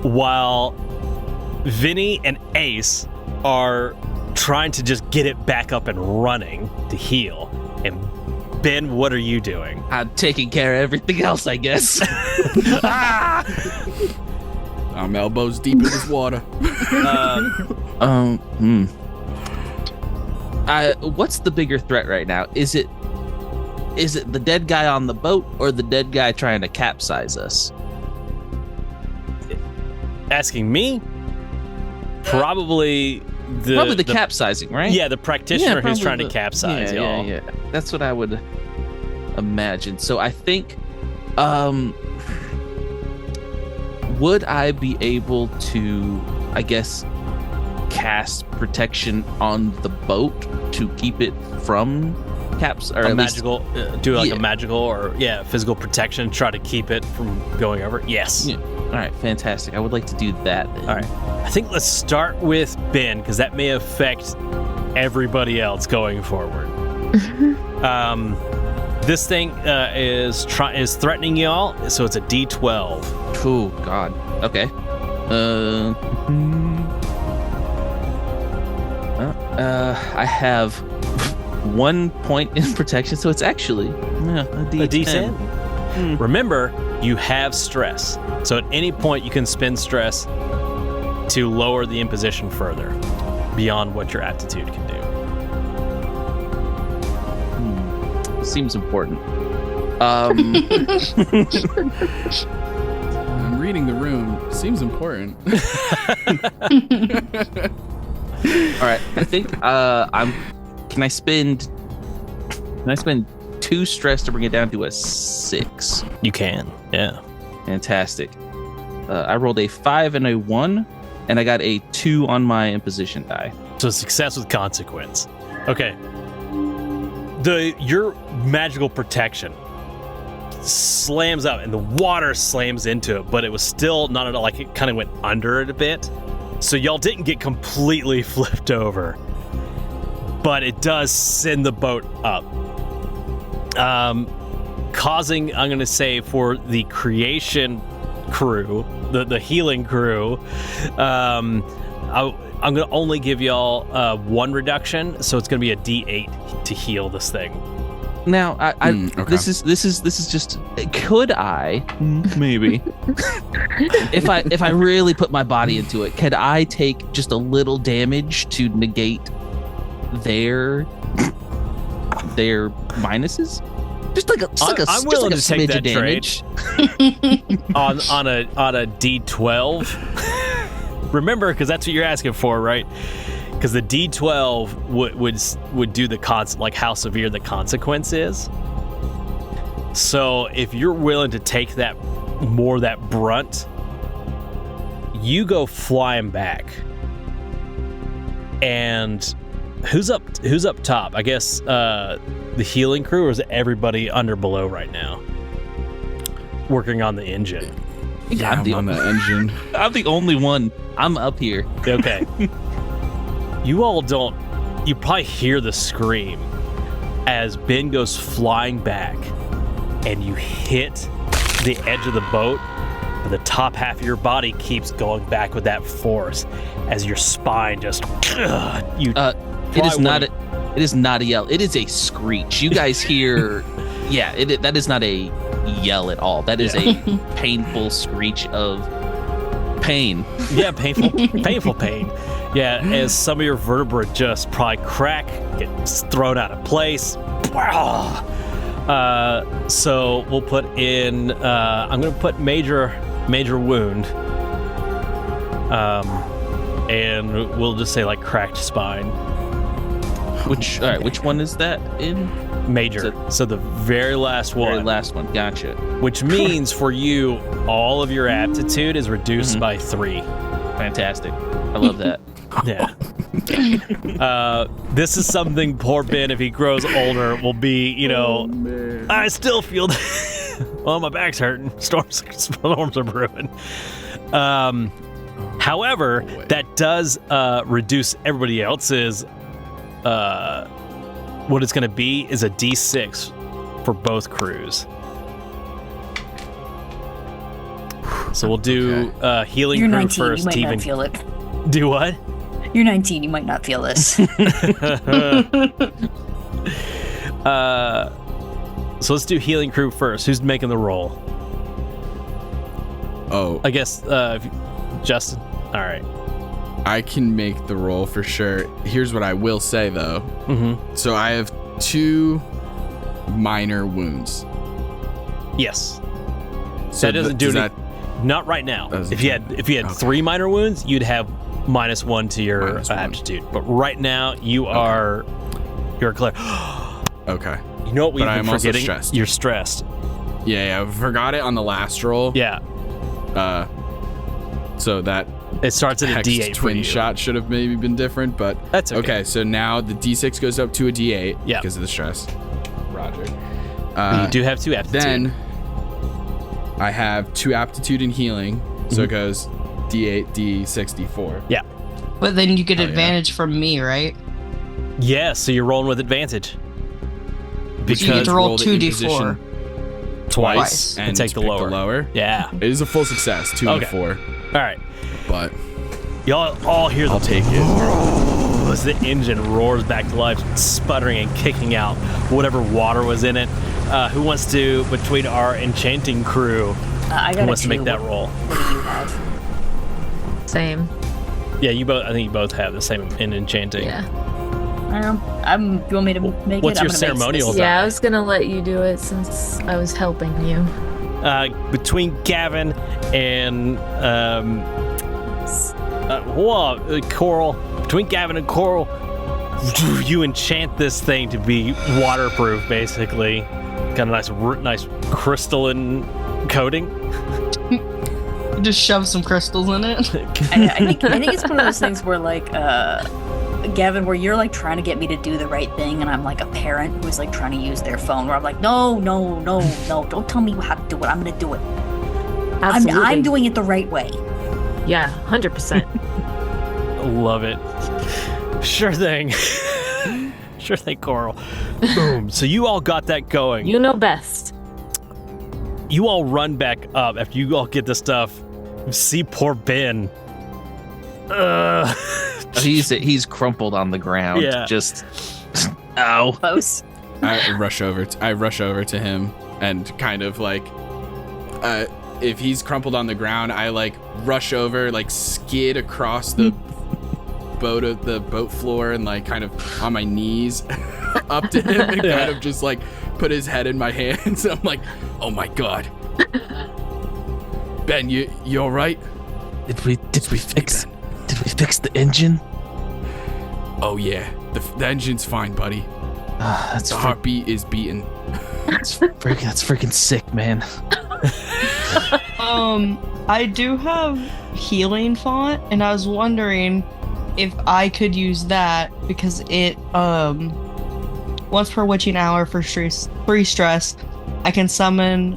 S2: while Vinny and Ace are trying to just get it back up and running to heal. And Ben, what are you doing?
S7: I'm taking care of everything else, I guess.
S3: I'm elbows deep in this water.
S7: What's the bigger threat right now? Is it the dead guy on the boat or the dead guy trying to capsize us?
S2: Asking me? Probably the
S7: capsizing, right?
S2: Yeah, the practitioner who's trying to capsize y'all.
S7: Yeah. That's what I would imagine. So I think, would I be able to, I guess, cast protection on the boat to keep it from caps? Or
S2: a magical, a magical or physical protection, try to keep it from going over? Yes.
S7: Yeah. All right, fantastic. I would like to do that then.
S2: All right. I think let's start with Ben, because that may affect everybody else going forward. This thing is threatening y'all, so it's a D12.
S7: Oh, God. Okay. I have 1 point in protection, so it's actually a D10.
S2: Remember, you have stress. So at any point, you can spend stress to lower the imposition further beyond what your aptitude can do.
S7: Seems important.
S3: I'm reading the room. Seems important.
S7: All right. I think Can I spend 2 stress to bring it down to a 6?
S2: You can. Yeah.
S7: Fantastic. I rolled a 5 and a 1, and I got a 2 on my imposition die.
S2: So success with consequence. Okay. Your magical protection slams up and the water slams into it, but it was still not at all, like it kind of went under it a bit. So y'all didn't get completely flipped over, but it does send the boat up. Causing, I'm going to say, for the creation crew, the healing crew, I'm going to only give y'all 1 reduction, so it's going to be a D8 to heal this thing.
S7: Now,
S3: okay.
S7: This is just. Could I maybe, if I really put my body into it, could I take just a little damage to negate their minuses?
S2: I'm willing to take that
S7: damage.
S2: on a D12. Remember, because that's what you're asking for, right? Because the D12 would do the like how severe the consequence is. So if you're willing to take that brunt, you go flying back. And who's up top? I guess the healing crew, or is it everybody below right now working on the engine?
S3: Yeah, I'm on the engine.
S7: I'm the only one. I'm up here.
S2: Okay. You probably hear the scream as Ben goes flying back and you hit the edge of the boat, but the top half of your body keeps going back with that force as your spine just
S7: It is not a yell. It is a screech. You guys hear that is not a yell at all. That is a painful screech of pain.
S2: Yeah, painful pain. Yeah, as some of your vertebrae just probably crack, get thrown out of place. So we'll put in. I'm going to put major wound. And we'll just say like cracked spine.
S7: Which one is that in?
S2: Major. So the very last one.
S7: Very last one. Gotcha.
S2: Which means for you, all of your aptitude is reduced by 3.
S7: Fantastic. I love that.
S2: Yeah. This is something poor Ben, if he grows older, will be, I still feel my back's hurting. Storms are brewing. However, that does reduce everybody else's. What it's going to be is a D6 for both crews. So we'll do healing
S4: You're
S2: crew
S4: 19,
S2: first.
S4: you might
S2: Even
S4: not feel it.
S2: do what?
S4: You're 19, you might not feel this.
S2: So let's do healing crew first. Who's making the roll?
S3: Oh,
S2: I guess Justin. All right.
S3: I can make the roll for sure. Here's what I will say though.
S2: Mm-hmm.
S3: So I have 2 minor wounds.
S2: Yes.
S3: So
S2: that doesn't do
S3: that.
S2: Not right now.
S3: Doesn't
S2: If you had
S3: okay.
S2: 3 minor wounds, you'd have -1 to your
S3: -1.
S2: aptitude. But right now, you're clear.
S3: Okay.
S2: You know what we've
S3: But I
S2: been
S3: am also
S2: forgetting?
S3: stressed.
S2: You're stressed.
S3: Yeah, I forgot it on the last roll.
S2: Yeah.
S3: So that
S2: It starts at a
S3: Hex
S2: D8 for
S3: twin
S2: you.
S3: shot should have maybe been different, but
S2: That's okay.
S3: okay. So now the D6 goes up to a D8
S2: Yeah.
S3: because of the stress. Roger.
S2: You do have 2 aptitude.
S3: Then I have 2 aptitude and healing, so it goes D8, D6, D4.
S2: Yeah.
S5: But then you get
S3: Oh, yeah.
S5: advantage from me, right?
S2: Yeah, so you're rolling with advantage.
S5: So you get to roll
S3: the
S5: 2d4
S3: imposition
S2: Twice.
S3: and
S2: take the
S3: pick
S2: lower. Yeah.
S3: It is a full success, 2 and
S2: Okay.
S3: 4,
S2: All right.
S3: but
S2: Y'all all hear
S3: I'll
S2: the
S3: take it.
S2: as the engine roars back to life, sputtering and kicking out whatever water was in it. Who wants to, between our enchanting crew,
S4: I got
S2: who wants to make that roll?
S4: What do you have?
S8: Same.
S2: Yeah, you both. I think you both have the same in enchanting.
S8: Yeah.
S4: I don't know. You want me to make
S2: What's
S4: it?
S2: your
S4: I'm gonna make
S2: ceremonial
S4: this.
S8: Yeah, I was gonna let you do it since I was helping you.
S2: Between Gavin and Coral, between Gavin and Coral, you enchant this thing to be waterproof, basically. Got a nice crystalline coating.
S5: Just shove some crystals in it.
S4: I think it's one of those things where like Gavin, where you're like trying to get me to do the right thing, and I'm like a parent who's like trying to use their phone, where I'm like, no, don't tell me how to do it. I'm gonna do it.
S8: Absolutely.
S4: I'm doing it the right way.
S8: Yeah, 100%.
S2: Love it. Sure thing. Sure thing, Coral. Boom. So you all got that going.
S8: You know best.
S2: You all run back up after you all get the stuff. See poor Ben.
S7: He's crumpled on the ground.
S2: Yeah.
S7: Just ow.
S4: Close.
S3: I rush over to him and kind of like if he's crumpled on the ground, I like rush over, like skid across the boat floor and like kind of on my knees up to him and kind of just like put his head in my hands. I'm like, oh my god, Ben, you all right?
S7: Did we fix the engine?
S3: Oh yeah, the engine's fine, buddy.
S7: That's
S3: The heartbeat is beating.
S7: that's freaking sick, man.
S5: I do have healing font, and I was wondering if I could use that because it once per witching hour for free stress, I can summon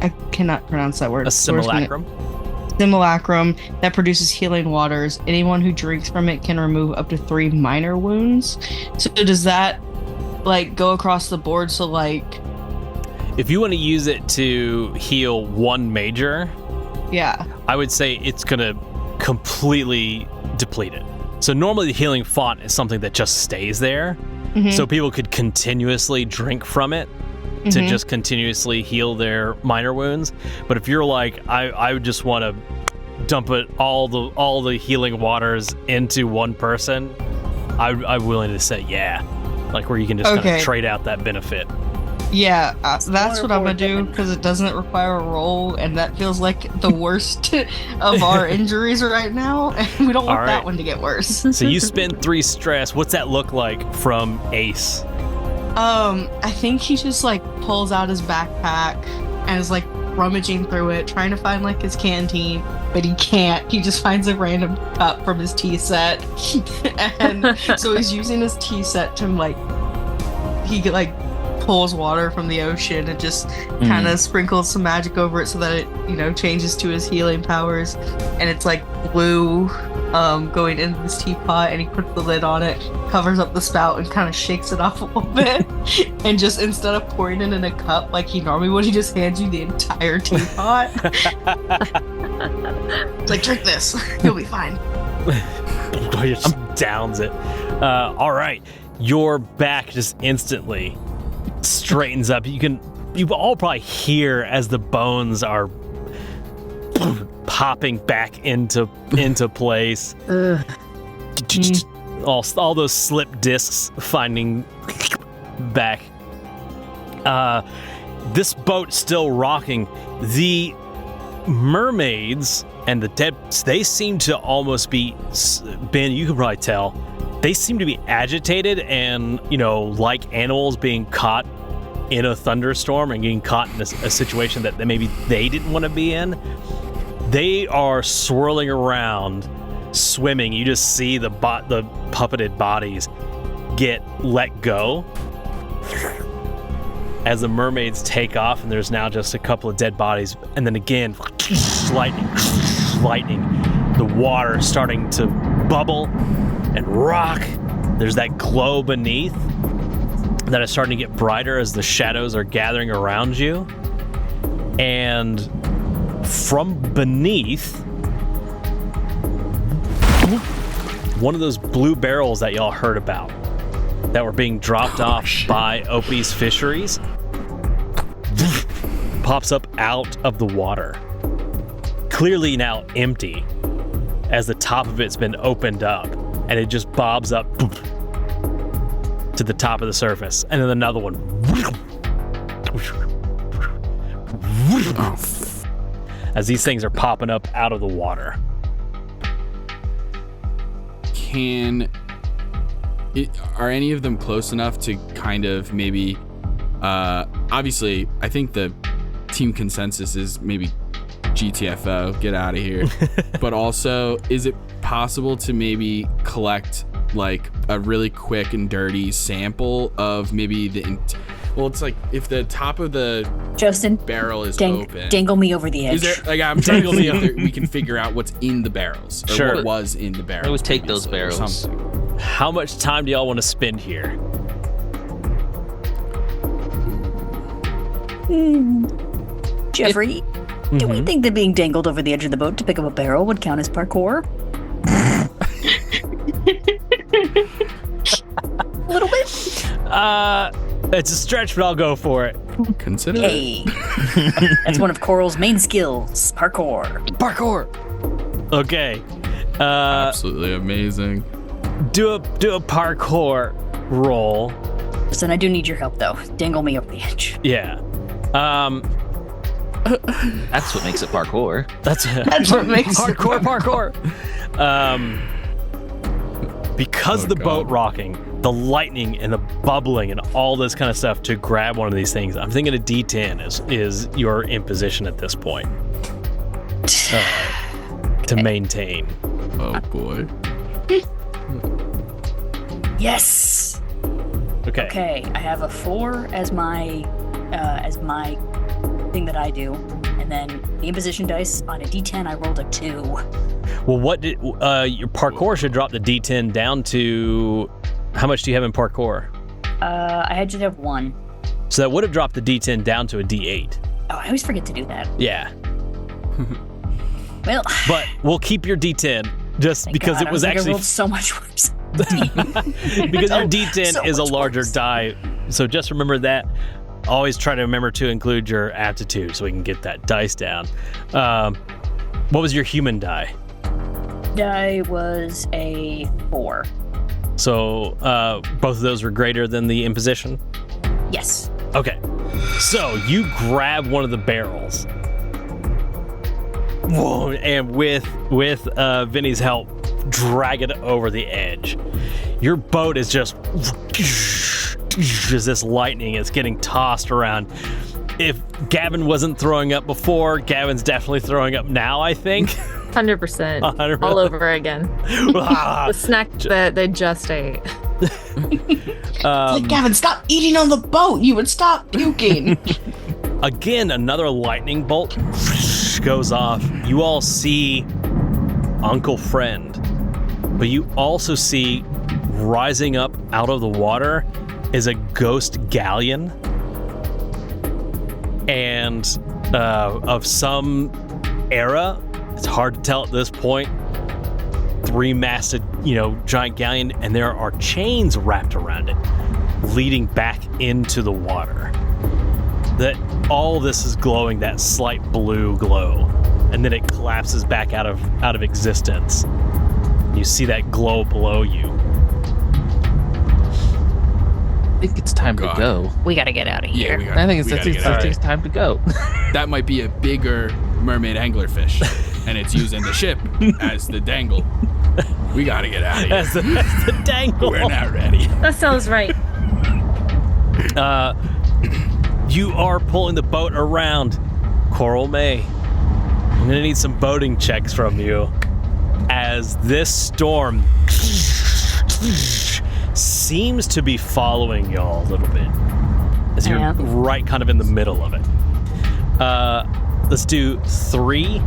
S5: I cannot pronounce that word.
S2: A simulacrum?
S5: Simulacrum that produces healing waters. Anyone who drinks from it can remove up to 3 minor wounds. So does that like go across the board? So like,
S2: if you want to use it to heal 1 major,
S5: yeah,
S2: I would say it's gonna completely deplete it. So normally the healing font is something that just stays there, so people could continuously drink from it to just continuously heal their minor wounds. But if you're like, I would just want to dump it all the healing waters into one person, I'm willing to say yeah, like where you can just kind of trade out that benefit.
S5: Yeah, that's what I'm gonna do because it doesn't require a roll, and that feels like the worst of our injuries right now, and we don't want that one to get worse.
S2: So you spend 3 stress. What's that look like from Ace?
S5: I think he just like pulls out his backpack and is like rummaging through it, trying to find like his canteen, but he can't. He just finds a random cup from his tea set, and so he's using his tea set to like pulls water from the ocean and just kind of sprinkles some magic over it so that it, changes to his healing powers. And it's like blue going into this teapot, and he puts the lid on it, covers up the spout, and kind of shakes it off a little bit. And just instead of pouring it in a cup like he normally would, he just hands you the entire teapot. It's like, drink this. You'll be fine.
S2: He just downs it. All right. Your back just instantly straightens up. You all probably hear as the bones are popping back into place. All those slip discs finding back. This boat still rocking. The mermaids and the dead, they seem to almost be, Ben, you can probably tell, they seem to be agitated and, like animals being caught in a thunderstorm and getting caught in a situation that maybe they didn't want to be in. They are swirling around, swimming. You just see the puppeted bodies get let go as the mermaids take off, and there's now just a couple of dead bodies. And then again, lightning, the water starting to bubble and rock. There's that glow beneath that is starting to get brighter as the shadows are gathering around you. And from beneath, one of those blue barrels that y'all heard about that were being dropped off by Opie's fisheries pops up out of the water. Clearly now empty, as the top of it's been opened up, and it just bobs up to the top of the surface. And then another one. As these things are popping up out of the water.
S3: Are any of them close enough to kind of maybe, obviously, I think the team consensus is maybe GTFO, get out of here. But also, is it possible to maybe collect like a really quick and dirty sample of maybe it's like if the top of the barrel is open.
S9: Dangle me over the edge.
S3: Is there, like, I'm trying to see if we can figure out what's in the barrels. Or
S2: sure.
S3: What was in the barrels.
S7: I would take those barrels.
S2: How much time do y'all want to spend here?
S9: Jeffrey, do we think that being dangled over the edge of the boat to pick up a barrel would count as parkour? A little bit?
S2: It's a stretch, but I'll go for it.
S3: Consider
S9: it. That's one of Coral's main skills, parkour.
S2: Okay.
S3: Absolutely amazing.
S2: Do a parkour roll.
S9: Listen, I do need your help, though. Dangle me over the edge.
S2: Yeah.
S7: That's what makes it parkour.
S2: That's
S5: what makes
S2: parkour. Because the boat rocking, the lightning and the bubbling and all this kind of stuff to grab one of these things, I'm thinking a D10 is your imposition at this point to maintain.
S3: Oh boy.
S9: Yes.
S2: Okay.
S9: Okay, I have a 4 as my everything that I do. And then the imposition dice on a D10, I rolled a 2.
S2: Well, what did your parkour should drop the D10 down to? How much do you have in parkour?
S9: I just have 1.
S2: So that would have dropped the D10 down to a D8.
S9: Oh, I always forget to do that.
S2: Yeah.
S9: Well,
S2: But we'll keep your D10 just
S9: thank
S2: because
S9: God.
S2: it was
S9: I
S2: actually
S9: rolled so much worse.
S2: because your D10
S9: so
S2: is a
S9: much
S2: larger
S9: worse.
S2: die. So just remember that. Always try to remember to include your aptitude so we can get that dice down. What was your human die?
S9: Die was a 4.
S2: So both of those were greater than the imposition?
S9: Yes.
S2: Okay. So you grab one of the barrels. Whoa, and with Vinny's help, drag it over the edge. Your boat is just this lightning is getting tossed around. If Gavin wasn't throwing up before, Gavin's definitely throwing up now, I think.
S8: 100%.
S2: 100%.
S8: All over again.
S2: Ah.
S8: The snack that they just ate.
S5: Like, Gavin, stop eating on the boat. You would stop puking.
S2: Again, another lightning bolt goes off. You all see Uncle Friend, but you also see rising up out of the water is a ghost galleon, and of some era. It's hard to tell at this point. 3-masted, giant galleon, and there are chains wrapped around it, leading back into the water. That all this is glowing that slight blue glow, and then it collapses back out of existence. You see that glow below you.
S7: I think it's time to go.
S4: We gotta get out of here.
S3: Yeah,
S7: I think it's time to go.
S3: That might be a bigger mermaid anglerfish, and it's using the ship as the dangle. We gotta get out of here.
S2: That's the dangle.
S3: We're not ready.
S8: That sounds right.
S2: You are pulling the boat around. Coral-Mae, I'm gonna need some boating checks from you as this storm seems to be following y'all a little bit as you're right kind of in the middle of it. Let's do 3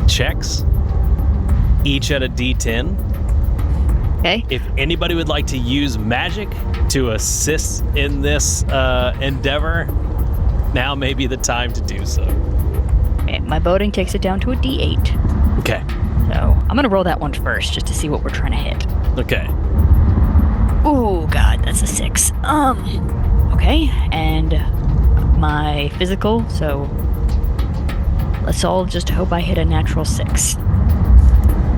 S2: checks, each at a D10.
S4: Okay.
S2: If anybody would like to use magic to assist in this endeavor, now may be the time to do so.
S4: Okay, my boating takes it down to a D8.
S2: Okay.
S4: So I'm gonna roll that one first just to see what we're trying to hit.
S2: Okay.
S4: Oh God, that's a 6. Okay, and my physical. So let's all just hope I hit a natural 6.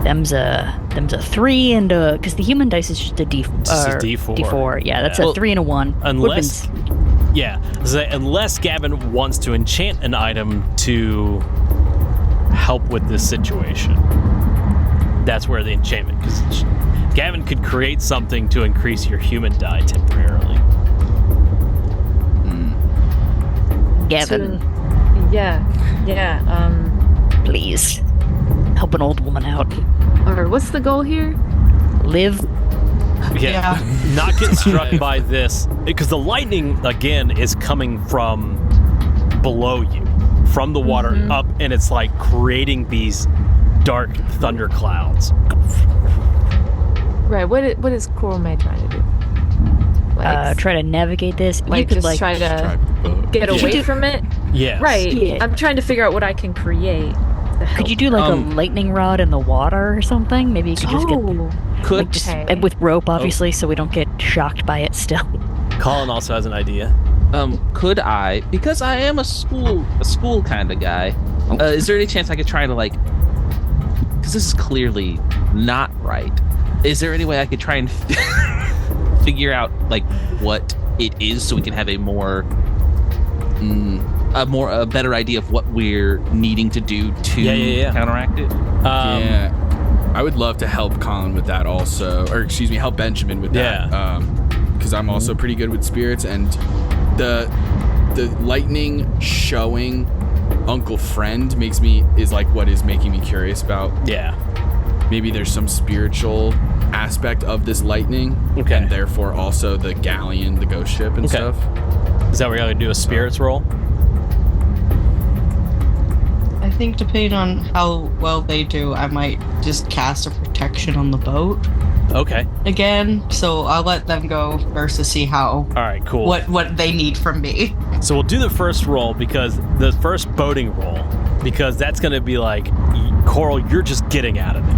S4: Them's a 3 and because the human dice is just a D4.
S2: Just a D4.
S4: D4. Yeah, that's
S2: Yeah.
S4: a 3 and a 1.
S2: Unless, unless Gavin wants to enchant an item to help with this situation, that's where the enchantment. Because Gavin could create something to increase your human die temporarily.
S4: Gavin,
S8: Yeah.
S4: please help an old woman out.
S8: Or what's the goal here?
S4: Live.
S2: Yeah. Not get struck by this because the lightning again is coming from below you, from the water up, and it's like creating these dark thunder clouds.
S8: Right. What is Coral-Mae trying to do?
S4: Try to navigate this. You
S8: Like
S4: could
S8: just try to get
S2: Yeah.
S8: away from it.
S2: Yes.
S8: Right.
S4: Yeah.
S8: I'm trying to figure out what I can create. To help.
S4: Could you do like a lightning rod in the water or something? Maybe you could just get
S7: Could
S4: just
S8: Okay.
S4: and with rope, obviously, so we don't get shocked by it still.
S2: Colin also has an idea.
S7: could I, because I am a school kind of guy, is there any chance I could try to because this is clearly not right. Is there any way I could try and figure out what it is so we can have a better idea of what we're needing to do to counteract it?
S3: I would love to help Colin with that also, or excuse me, help Benjamin with that. Because I'm also pretty good with spirits, and the lightning showing Uncle Friend is what is making me curious about.
S2: Yeah.
S3: Maybe there's some spiritual aspect of this lightning,
S2: Okay.
S3: and therefore also the galleon, the ghost ship, and
S2: Okay.
S3: stuff.
S2: Is that where you're going to do a spirits roll?
S5: think depending on how well they do, I might just cast a protection on the boat
S2: Okay.
S5: again. So I'll let them go first to see how
S2: All right, cool.
S5: what they need from me.
S2: So we'll do the first roll because the first boating roll, because that's going to be like, Coral, you're just getting out of it.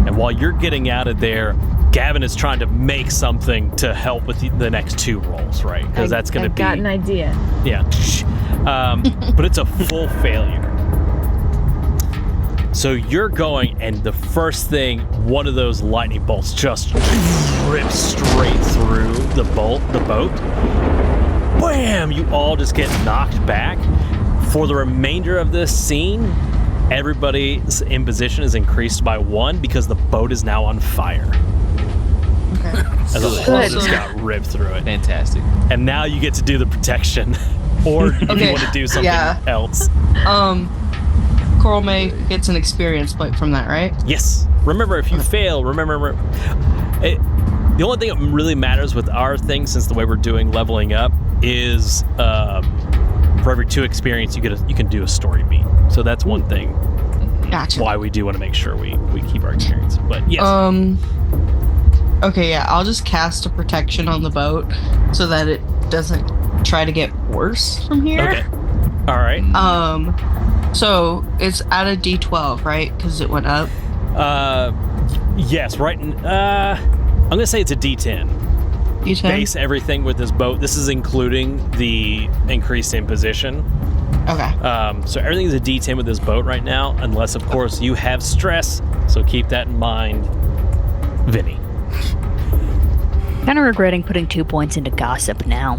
S2: And while you're getting out of there, Gavin is trying to make something to help with the next 2 rolls, right? Because that's going to be...
S8: I got an idea.
S2: Yeah. But it's a full failure. So you're going, and the first thing, one of those lightning bolts just rips straight through the boat. Wham! You all just get knocked back. For the remainder of this scene, everybody's imposition is increased by 1 because the boat is now on fire.
S5: Okay.
S2: As a whole just got ripped through it.
S7: Fantastic.
S2: And now you get to do the protection. Or if you want to do something else.
S5: Coral-Mae gets an experience point from that, right?
S2: Yes. Remember, if you fail, the only thing that really matters with our thing, since the way we're doing leveling up, is for every 2 experience, you can do a story beat. So that's one thing.
S5: Gotcha.
S2: Why we do want to make sure we keep our experience. But yes.
S5: Okay, yeah, I'll just cast a protection on the boat so that it doesn't try to get worse from here.
S2: Okay. All right.
S5: So it's at a D12, right? Because it went up.
S2: Yes. Right. I'm gonna say it's a D10.
S5: D10.
S2: Base everything with this boat. This is including the increased imposition.
S5: Okay.
S2: So everything is a D10 with this boat right now, unless of course you have stress. So keep that in mind, Vinny.
S4: Kind of regretting putting 2 points into gossip now.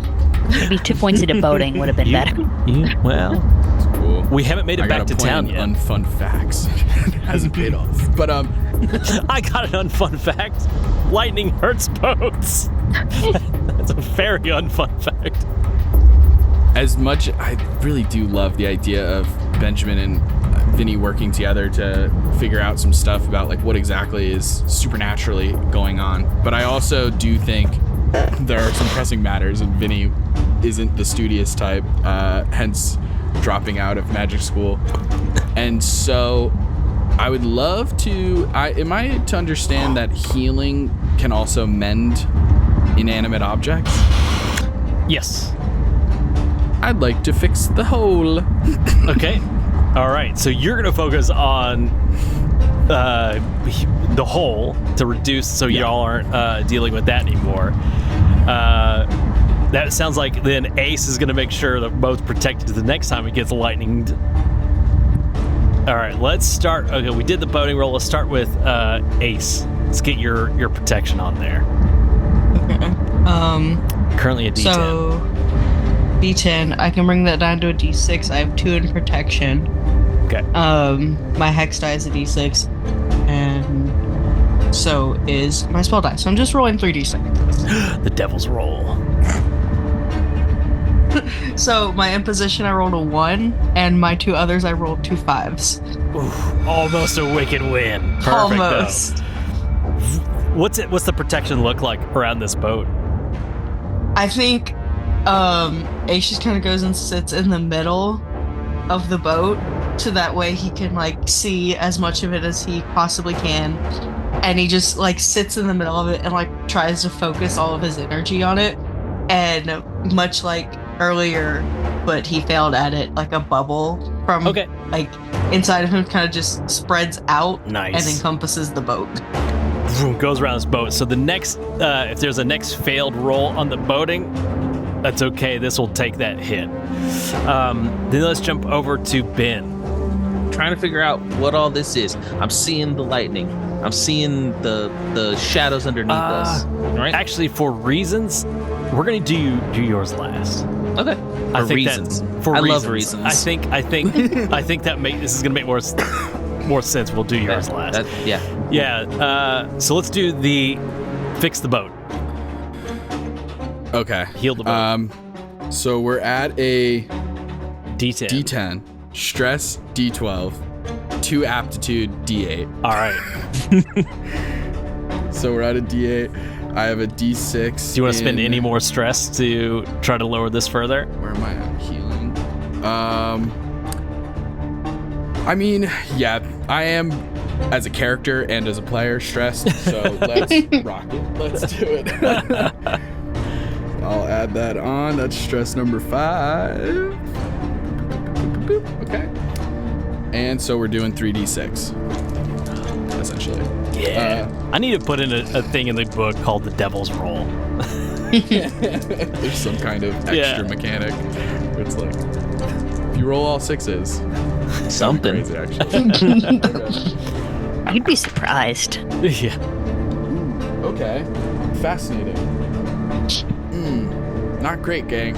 S4: Maybe 2 points into boating would have been better.
S2: Well,
S3: Cool.
S2: we haven't made it back to town yet.
S3: Unfun facts. It hasn't paid off. But
S2: I got an unfun fact. Lightning hurts boats. That's a very unfun fact.
S3: as much, I really do love the idea of Benjamin and Vinny working together to figure out some stuff about like what exactly is supernaturally going on. But I also do think there are some pressing matters, and Vinny isn't the studious type, hence dropping out of magic school. And so I would love to, am I to understand that healing can also mend inanimate objects?
S2: Yes.
S3: I'd like to fix the hole.
S2: Okay. All right. So you're going to focus on the hole to reduce so y'all aren't dealing with that anymore. That sounds like then Ace is going to make sure that both protected the next time it gets lightninged. All right, let's start. Okay, we did the boating roll. Let's start with Ace. Let's get your protection on there.
S5: Okay.
S2: Currently a D10.
S5: So D10, I can bring that down to a D6. I have 2 in protection.
S2: Okay.
S5: My hex die is a D6, and so is my spell die. So I'm just rolling 3d6.
S2: The devil's roll.
S5: So my imposition, I rolled a 1, and my 2 others, I rolled 2 5s.
S2: Oof, almost a wicked win. Perfect.
S5: Almost.
S2: What's the protection look like around this boat?
S5: I think Ace just kind of goes and sits in the middle of the boat, so that way he can like see as much of it as he possibly can, and he just like sits in the middle of it and like tries to focus all of his energy on it. And much like earlier, but he failed at it, like a bubble from like inside of him kind of just spreads out and encompasses the boat.
S2: Goes around this boat. So the next, if there's a next failed roll on the boating, that's okay. This will take that hit. Then let's jump over to Ben.
S7: Trying to figure out what all this is. I'm seeing the lightning. I'm seeing the shadows underneath us. Right?
S2: Actually, for reasons, we're gonna do yours last.
S7: Okay.
S2: I
S7: For
S2: think
S7: reasons.
S2: For
S7: I
S2: reasons.
S7: love reasons.
S2: I think that this is gonna make more sense. We'll do yours last. Yeah. So let's do the fix the boat.
S3: Okay.
S2: Heal the boat.
S3: So we're at a
S2: D10.
S3: D10, stress D12, 2 aptitude D8.
S2: All right.
S3: So we're at a D8. I have a D6.
S2: Do you want to spend any more stress to try to lower this further?
S3: Where am I at? Healing. I mean, yeah, I am as a character and as a player stressed, so let's rock it. Let's do it. I'll add that on. That's stress number 5. Okay. And so we're doing 3d6, essentially.
S2: Yeah. I need to put in a thing in the book called the Devil's Roll.
S3: There's some kind of extra mechanic where it's like, if you roll all 6s,
S7: Something.
S3: crazy, actually.
S4: You'd be surprised.
S2: Yeah.
S3: Okay. Fascinating. Not great, gang.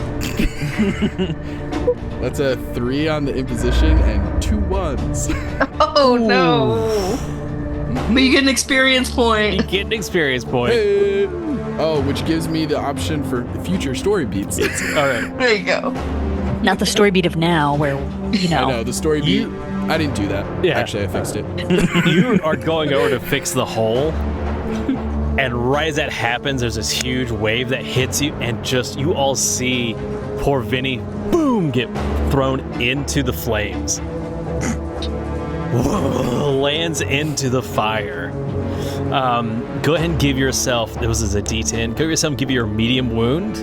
S3: That's a 3 on the imposition and 2 1s.
S5: Oh no! But you get an experience
S2: You
S5: point.
S2: get an experience point.
S3: Hey. Oh, which gives me the option for future story beats.
S2: All right.
S5: There you go.
S4: Not the story beat of now, where you
S3: I
S4: know.
S3: know, the story beat. I didn't do that.
S2: Yeah.
S3: Actually, I fixed it.
S2: You are going over to fix the hole, and right as that happens, there's this huge wave that hits you, and just you all see poor Vinny, boom, get thrown into the flames. Lands into the fire. Go ahead and give yourself, this is a D10, give yourself, give you your medium wound.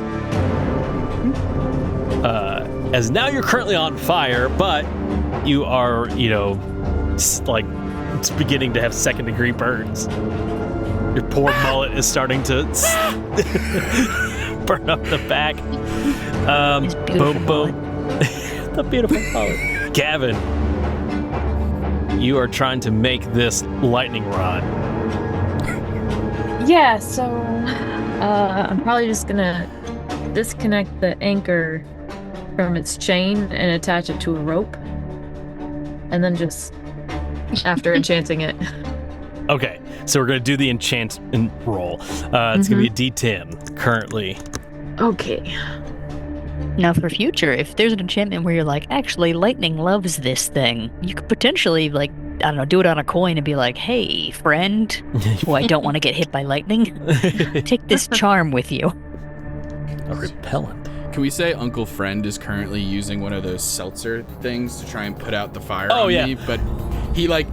S2: As now you're currently on fire, but you are, like, it's beginning to have second-degree burns. Your poor mullet is starting to burn up the back.
S4: His beautiful
S2: Boom, boom. The beautiful mullet. Gavin, you are trying to make this lightning rod.
S8: Yeah, so I'm probably just gonna disconnect the anchor from its chain and attach it to a rope. And then just after enchanting it.
S2: Okay, so we're going to do the enchantment roll. It's going to be a D10 currently.
S8: Okay.
S4: Now, for future, if there's an enchantment where you're like, actually, lightning loves this thing, you could potentially, like, I don't know, do it on a coin and be like, hey, friend, who I don't want to get hit by lightning, take this charm with you.
S2: A repellent.
S3: Can we say Uncle Friend is currently using one of those seltzer things to try and put out the fire
S2: Oh,
S3: on
S2: yeah.
S3: me? But he like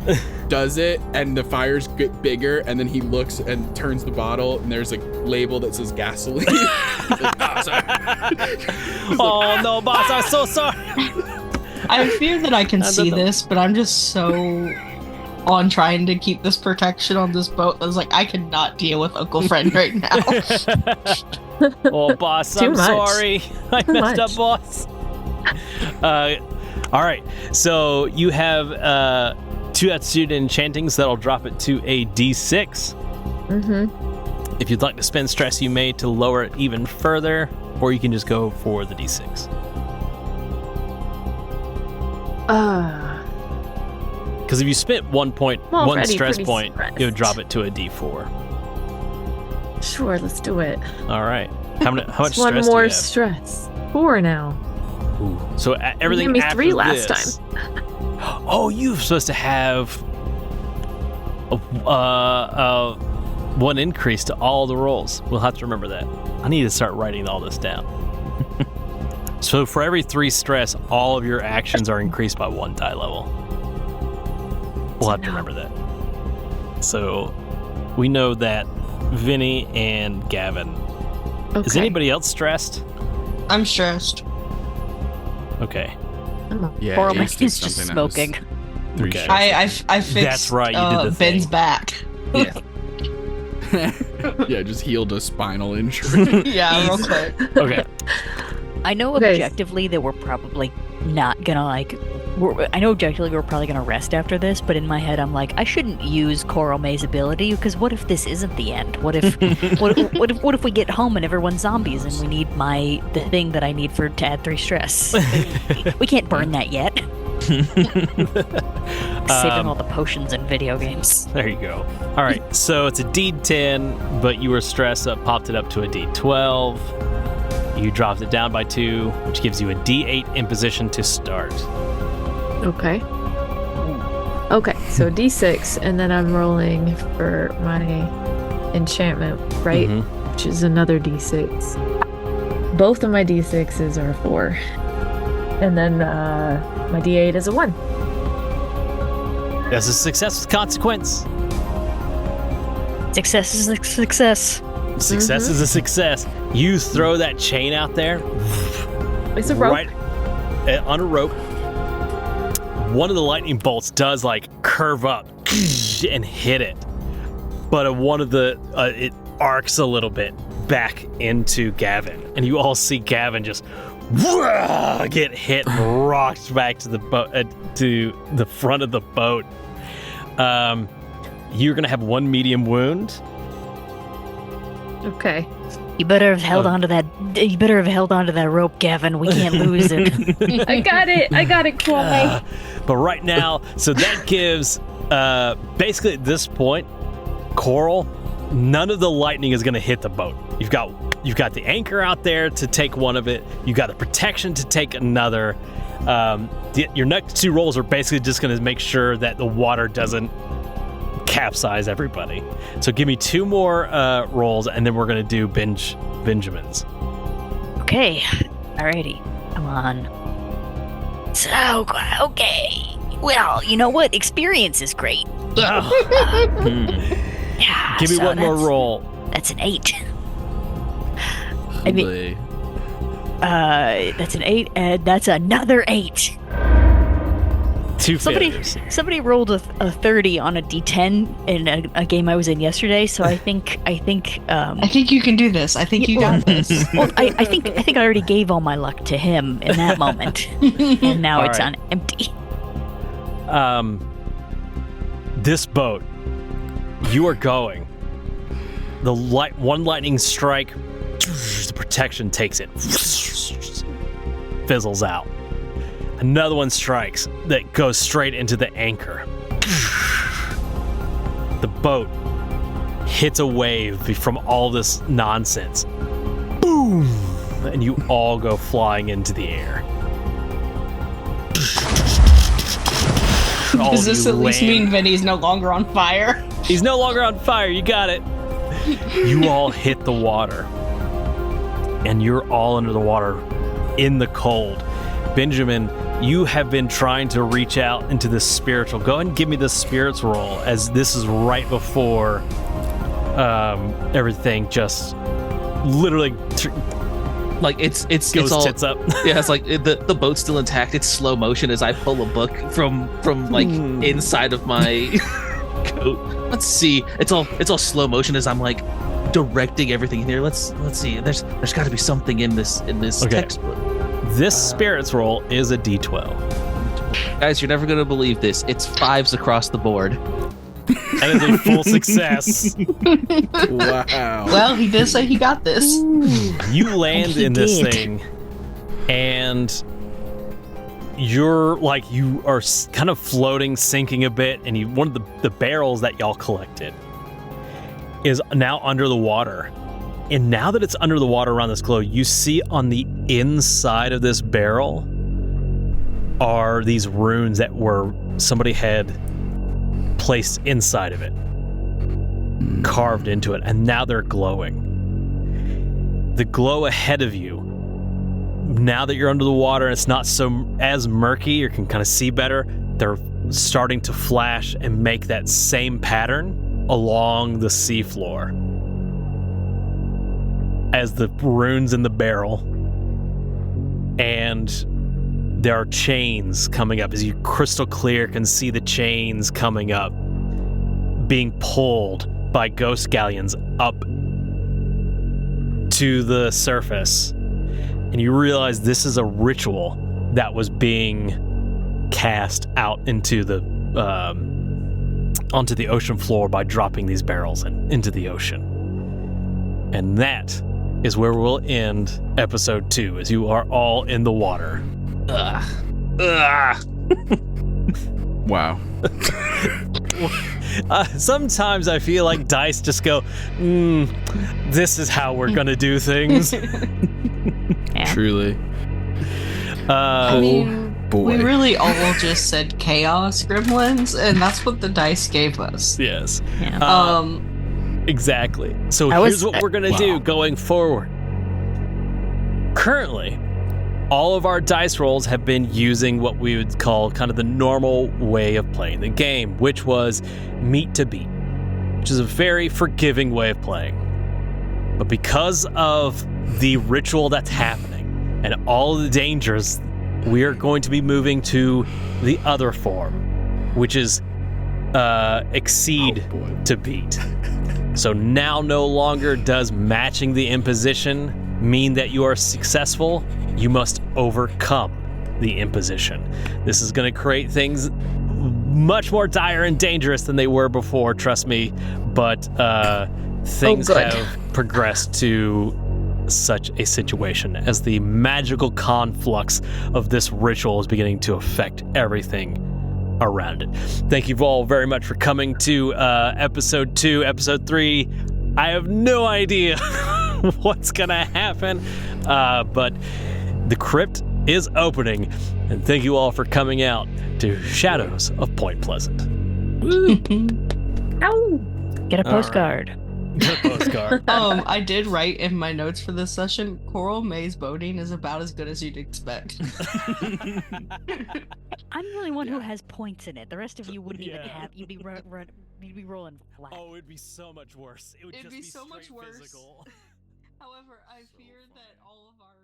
S3: does it and the fires get bigger and then he looks and turns the bottle and there's a label that says gasoline. He's like, "Oh, sorry."
S2: Oh, no, boss, I'm so sorry.
S5: I fear that I can
S2: I
S5: see
S2: don't know.
S5: this, but I'm just so on trying to keep this protection on this boat. I was like, I cannot deal with Uncle Friend right now.
S2: Oh, boss,
S8: Too
S2: I'm
S8: much.
S2: sorry. I
S8: Too
S2: messed up,
S8: much.
S2: boss. All right, so you have 2 attitude enchantings that'll drop it to a D6.
S8: Mm-hmm.
S2: If you'd like to spend stress, you may to lower it even further, or you can just go for the D6. Because if you spent one
S8: already
S2: stress
S8: pretty
S2: point,
S8: stressed.
S2: it would drop it to a D4.
S8: Sure, let's do it.
S2: All right. How much
S8: It's
S2: stress
S8: one
S2: do
S8: more
S2: you have?
S8: stress. 4 now.
S2: So everything
S8: You gave me
S2: after
S8: 3 last
S2: this-
S8: time.
S2: Oh, you're supposed to have one increase to all the rolls. We'll have to remember that. I need to start writing all this down. So for every 3 stress, all of your actions are increased by 1 die level. We'll have to remember that. So we know that Vinny and Gavin.
S8: Okay.
S2: Is anybody else stressed?
S5: I'm stressed.
S2: Okay.
S3: Yeah,
S4: Coral-Mae
S3: Ace did
S4: is just
S3: something that was
S4: smoking.
S3: 3
S2: Okay.
S3: shots.
S5: I fixed
S2: That's right, you did the
S5: Ben's
S2: thing.
S5: back.
S3: Yeah, just healed a spinal injury.
S5: Yeah, real quick.
S2: Okay.
S4: I know
S8: Okay.
S4: objectively that we're probably not gonna I know objectively we're probably gonna rest after this, but in my head I'm like, I shouldn't use Coral-Mae's ability because what if this isn't the end? What if what if we get home and everyone's zombies and we need the thing that I need to add 3 stress? We can't burn that yet. Saving all the potions in video games.
S2: There you go. All right, so it's a D10, but you were stressed up, popped it up to a D12. You dropped it down by 2, which gives you a D8 imposition to start.
S8: Okay. Okay, so D6, and then I'm rolling for my enchantment, right?
S2: Mhm.
S8: Which is another D6. Both of my D6s are 4. And then my D8 is a 1.
S2: That's a success with consequence.
S4: Success is a success.
S2: Success is a success. You throw that chain out there.
S8: It's a rope.
S2: Right on a rope. One of the lightning bolts does like curve up and hit it. But one of the, it arcs a little bit back into Gavin. And you all see Gavin just get hit and rocked back to the boat, to the front of the boat. You're going to have one medium wound.
S8: Okay.
S4: You better have held onto that. You better have held onto that rope, Gavin. We can't lose it.
S8: I got it, Coral-Mae.
S2: But right now, so that gives basically at this point, Coral, none of the lightning is going to hit the boat. You've got the anchor out there to take one of it. You got the protection to take another. Your next two rolls are basically just going to make sure that the water doesn't capsize everybody. So give me two more rolls, and then we're going to do Benjamin's.
S4: Okay. Alrighty. Come on. So, okay. Well, you know what? Experience is great. Yeah.
S2: Give me
S4: so
S2: one more
S4: that's-
S2: roll.
S4: That's an 8. I mean, that's an 8, and that's another 8.
S2: Two failures.
S4: Somebody rolled a 30 on a D10 in a game I was in yesterday, so I think
S5: I think you can do this. I think you got this.
S4: Well, I think I already gave all my luck to him in that moment, and now
S2: All
S4: it's
S2: right.
S4: on empty.
S2: This boat, you are going. The one lightning strike, the protection takes it, fizzles out. Another one strikes that goes straight into the anchor. The boat hits a wave from all this nonsense. Boom! And you all go flying into the air. All
S5: Does
S2: of
S5: this
S2: you
S5: at least
S2: land.
S5: mean Vinny's no longer on fire?
S2: He's no longer on fire. You got it. You all hit the water. And you're all under the water in the cold. Benjamin, you have been trying to reach out into this spiritual. Go ahead and give me the spirits roll, as this is right before everything just literally
S7: Like it's
S2: goes
S7: all
S2: tits up.
S7: yeah. It's like the boat's still intact. It's slow motion as I pull a book from like inside of my coat. Let's see. It's all slow motion as I'm like directing everything in here. Let's see. There's got to be something in this
S2: Okay.
S7: textbook.
S2: This spirits roll is a D12.
S7: Guys, you're never gonna believe this. It's 5s across the board.
S2: That is a full success.
S3: Wow.
S5: Well, he did say he got this.
S2: You land
S4: he
S2: in this
S4: did.
S2: thing, and you're like, you are kind of floating, sinking a bit, and one of the barrels that y'all collected is now under the water. And now that it's under the water around this globe, you see on the inside of this barrel are these runes that somebody had placed inside of it, carved into it, and now they're glowing. The glow ahead of you, now that you're under the water and it's not as murky, you can kind of see better, they're starting to flash and make that same pattern along the seafloor as the runes in the barrel. And there are chains coming up, as you crystal clear can see the chains coming up, being pulled by ghost galleons up to the surface. And you realize this is a ritual that was being cast out into the onto the ocean floor by dropping these barrels into the ocean. And that is where we'll end episode 2, as you are all in the water.
S3: Wow.
S2: Sometimes I feel like dice just go, this is how we're gonna do things.
S3: Truly.
S5: I mean,
S3: Boy.
S5: we really all just said chaos gremlins, and that's what the dice gave us.
S2: Yes.
S4: Yeah.
S2: Exactly. So
S4: I
S2: here's
S4: was-
S2: what we're gonna do going forward. Currently, all of our dice rolls have been using what we would call kind of the normal way of playing the game, which was meet to beat, which is a very forgiving way of playing. But because of the ritual that's happening and all the dangers, we are going to be moving to the other form, which is exceed to beat. So now no longer does matching the imposition mean that you are successful. You must overcome the imposition. This is going to create things much more dire and dangerous than they were before, trust me, but things have progressed to such a situation as the magical conflux of this ritual is beginning to affect everything around it. Thank you all very much for coming to episode 2. Episode 3, I have no idea what's gonna happen, but the crypt is opening, and thank you all for coming out to Shadows of Point Pleasant.
S8: Ow!
S4: Get a postcard.
S2: Good postcard.
S5: I did write in my notes for this session, Coral-Mae's boating is about as good as you'd expect.
S4: I'm the only one who has points in it. The rest of you wouldn't even have. You'd be rolling flat.
S2: Oh, it'd be so much worse. It would
S5: It'd
S2: just
S5: be
S2: be
S5: so much
S2: straight
S5: worse.
S2: physical.
S5: However, I fear that all of our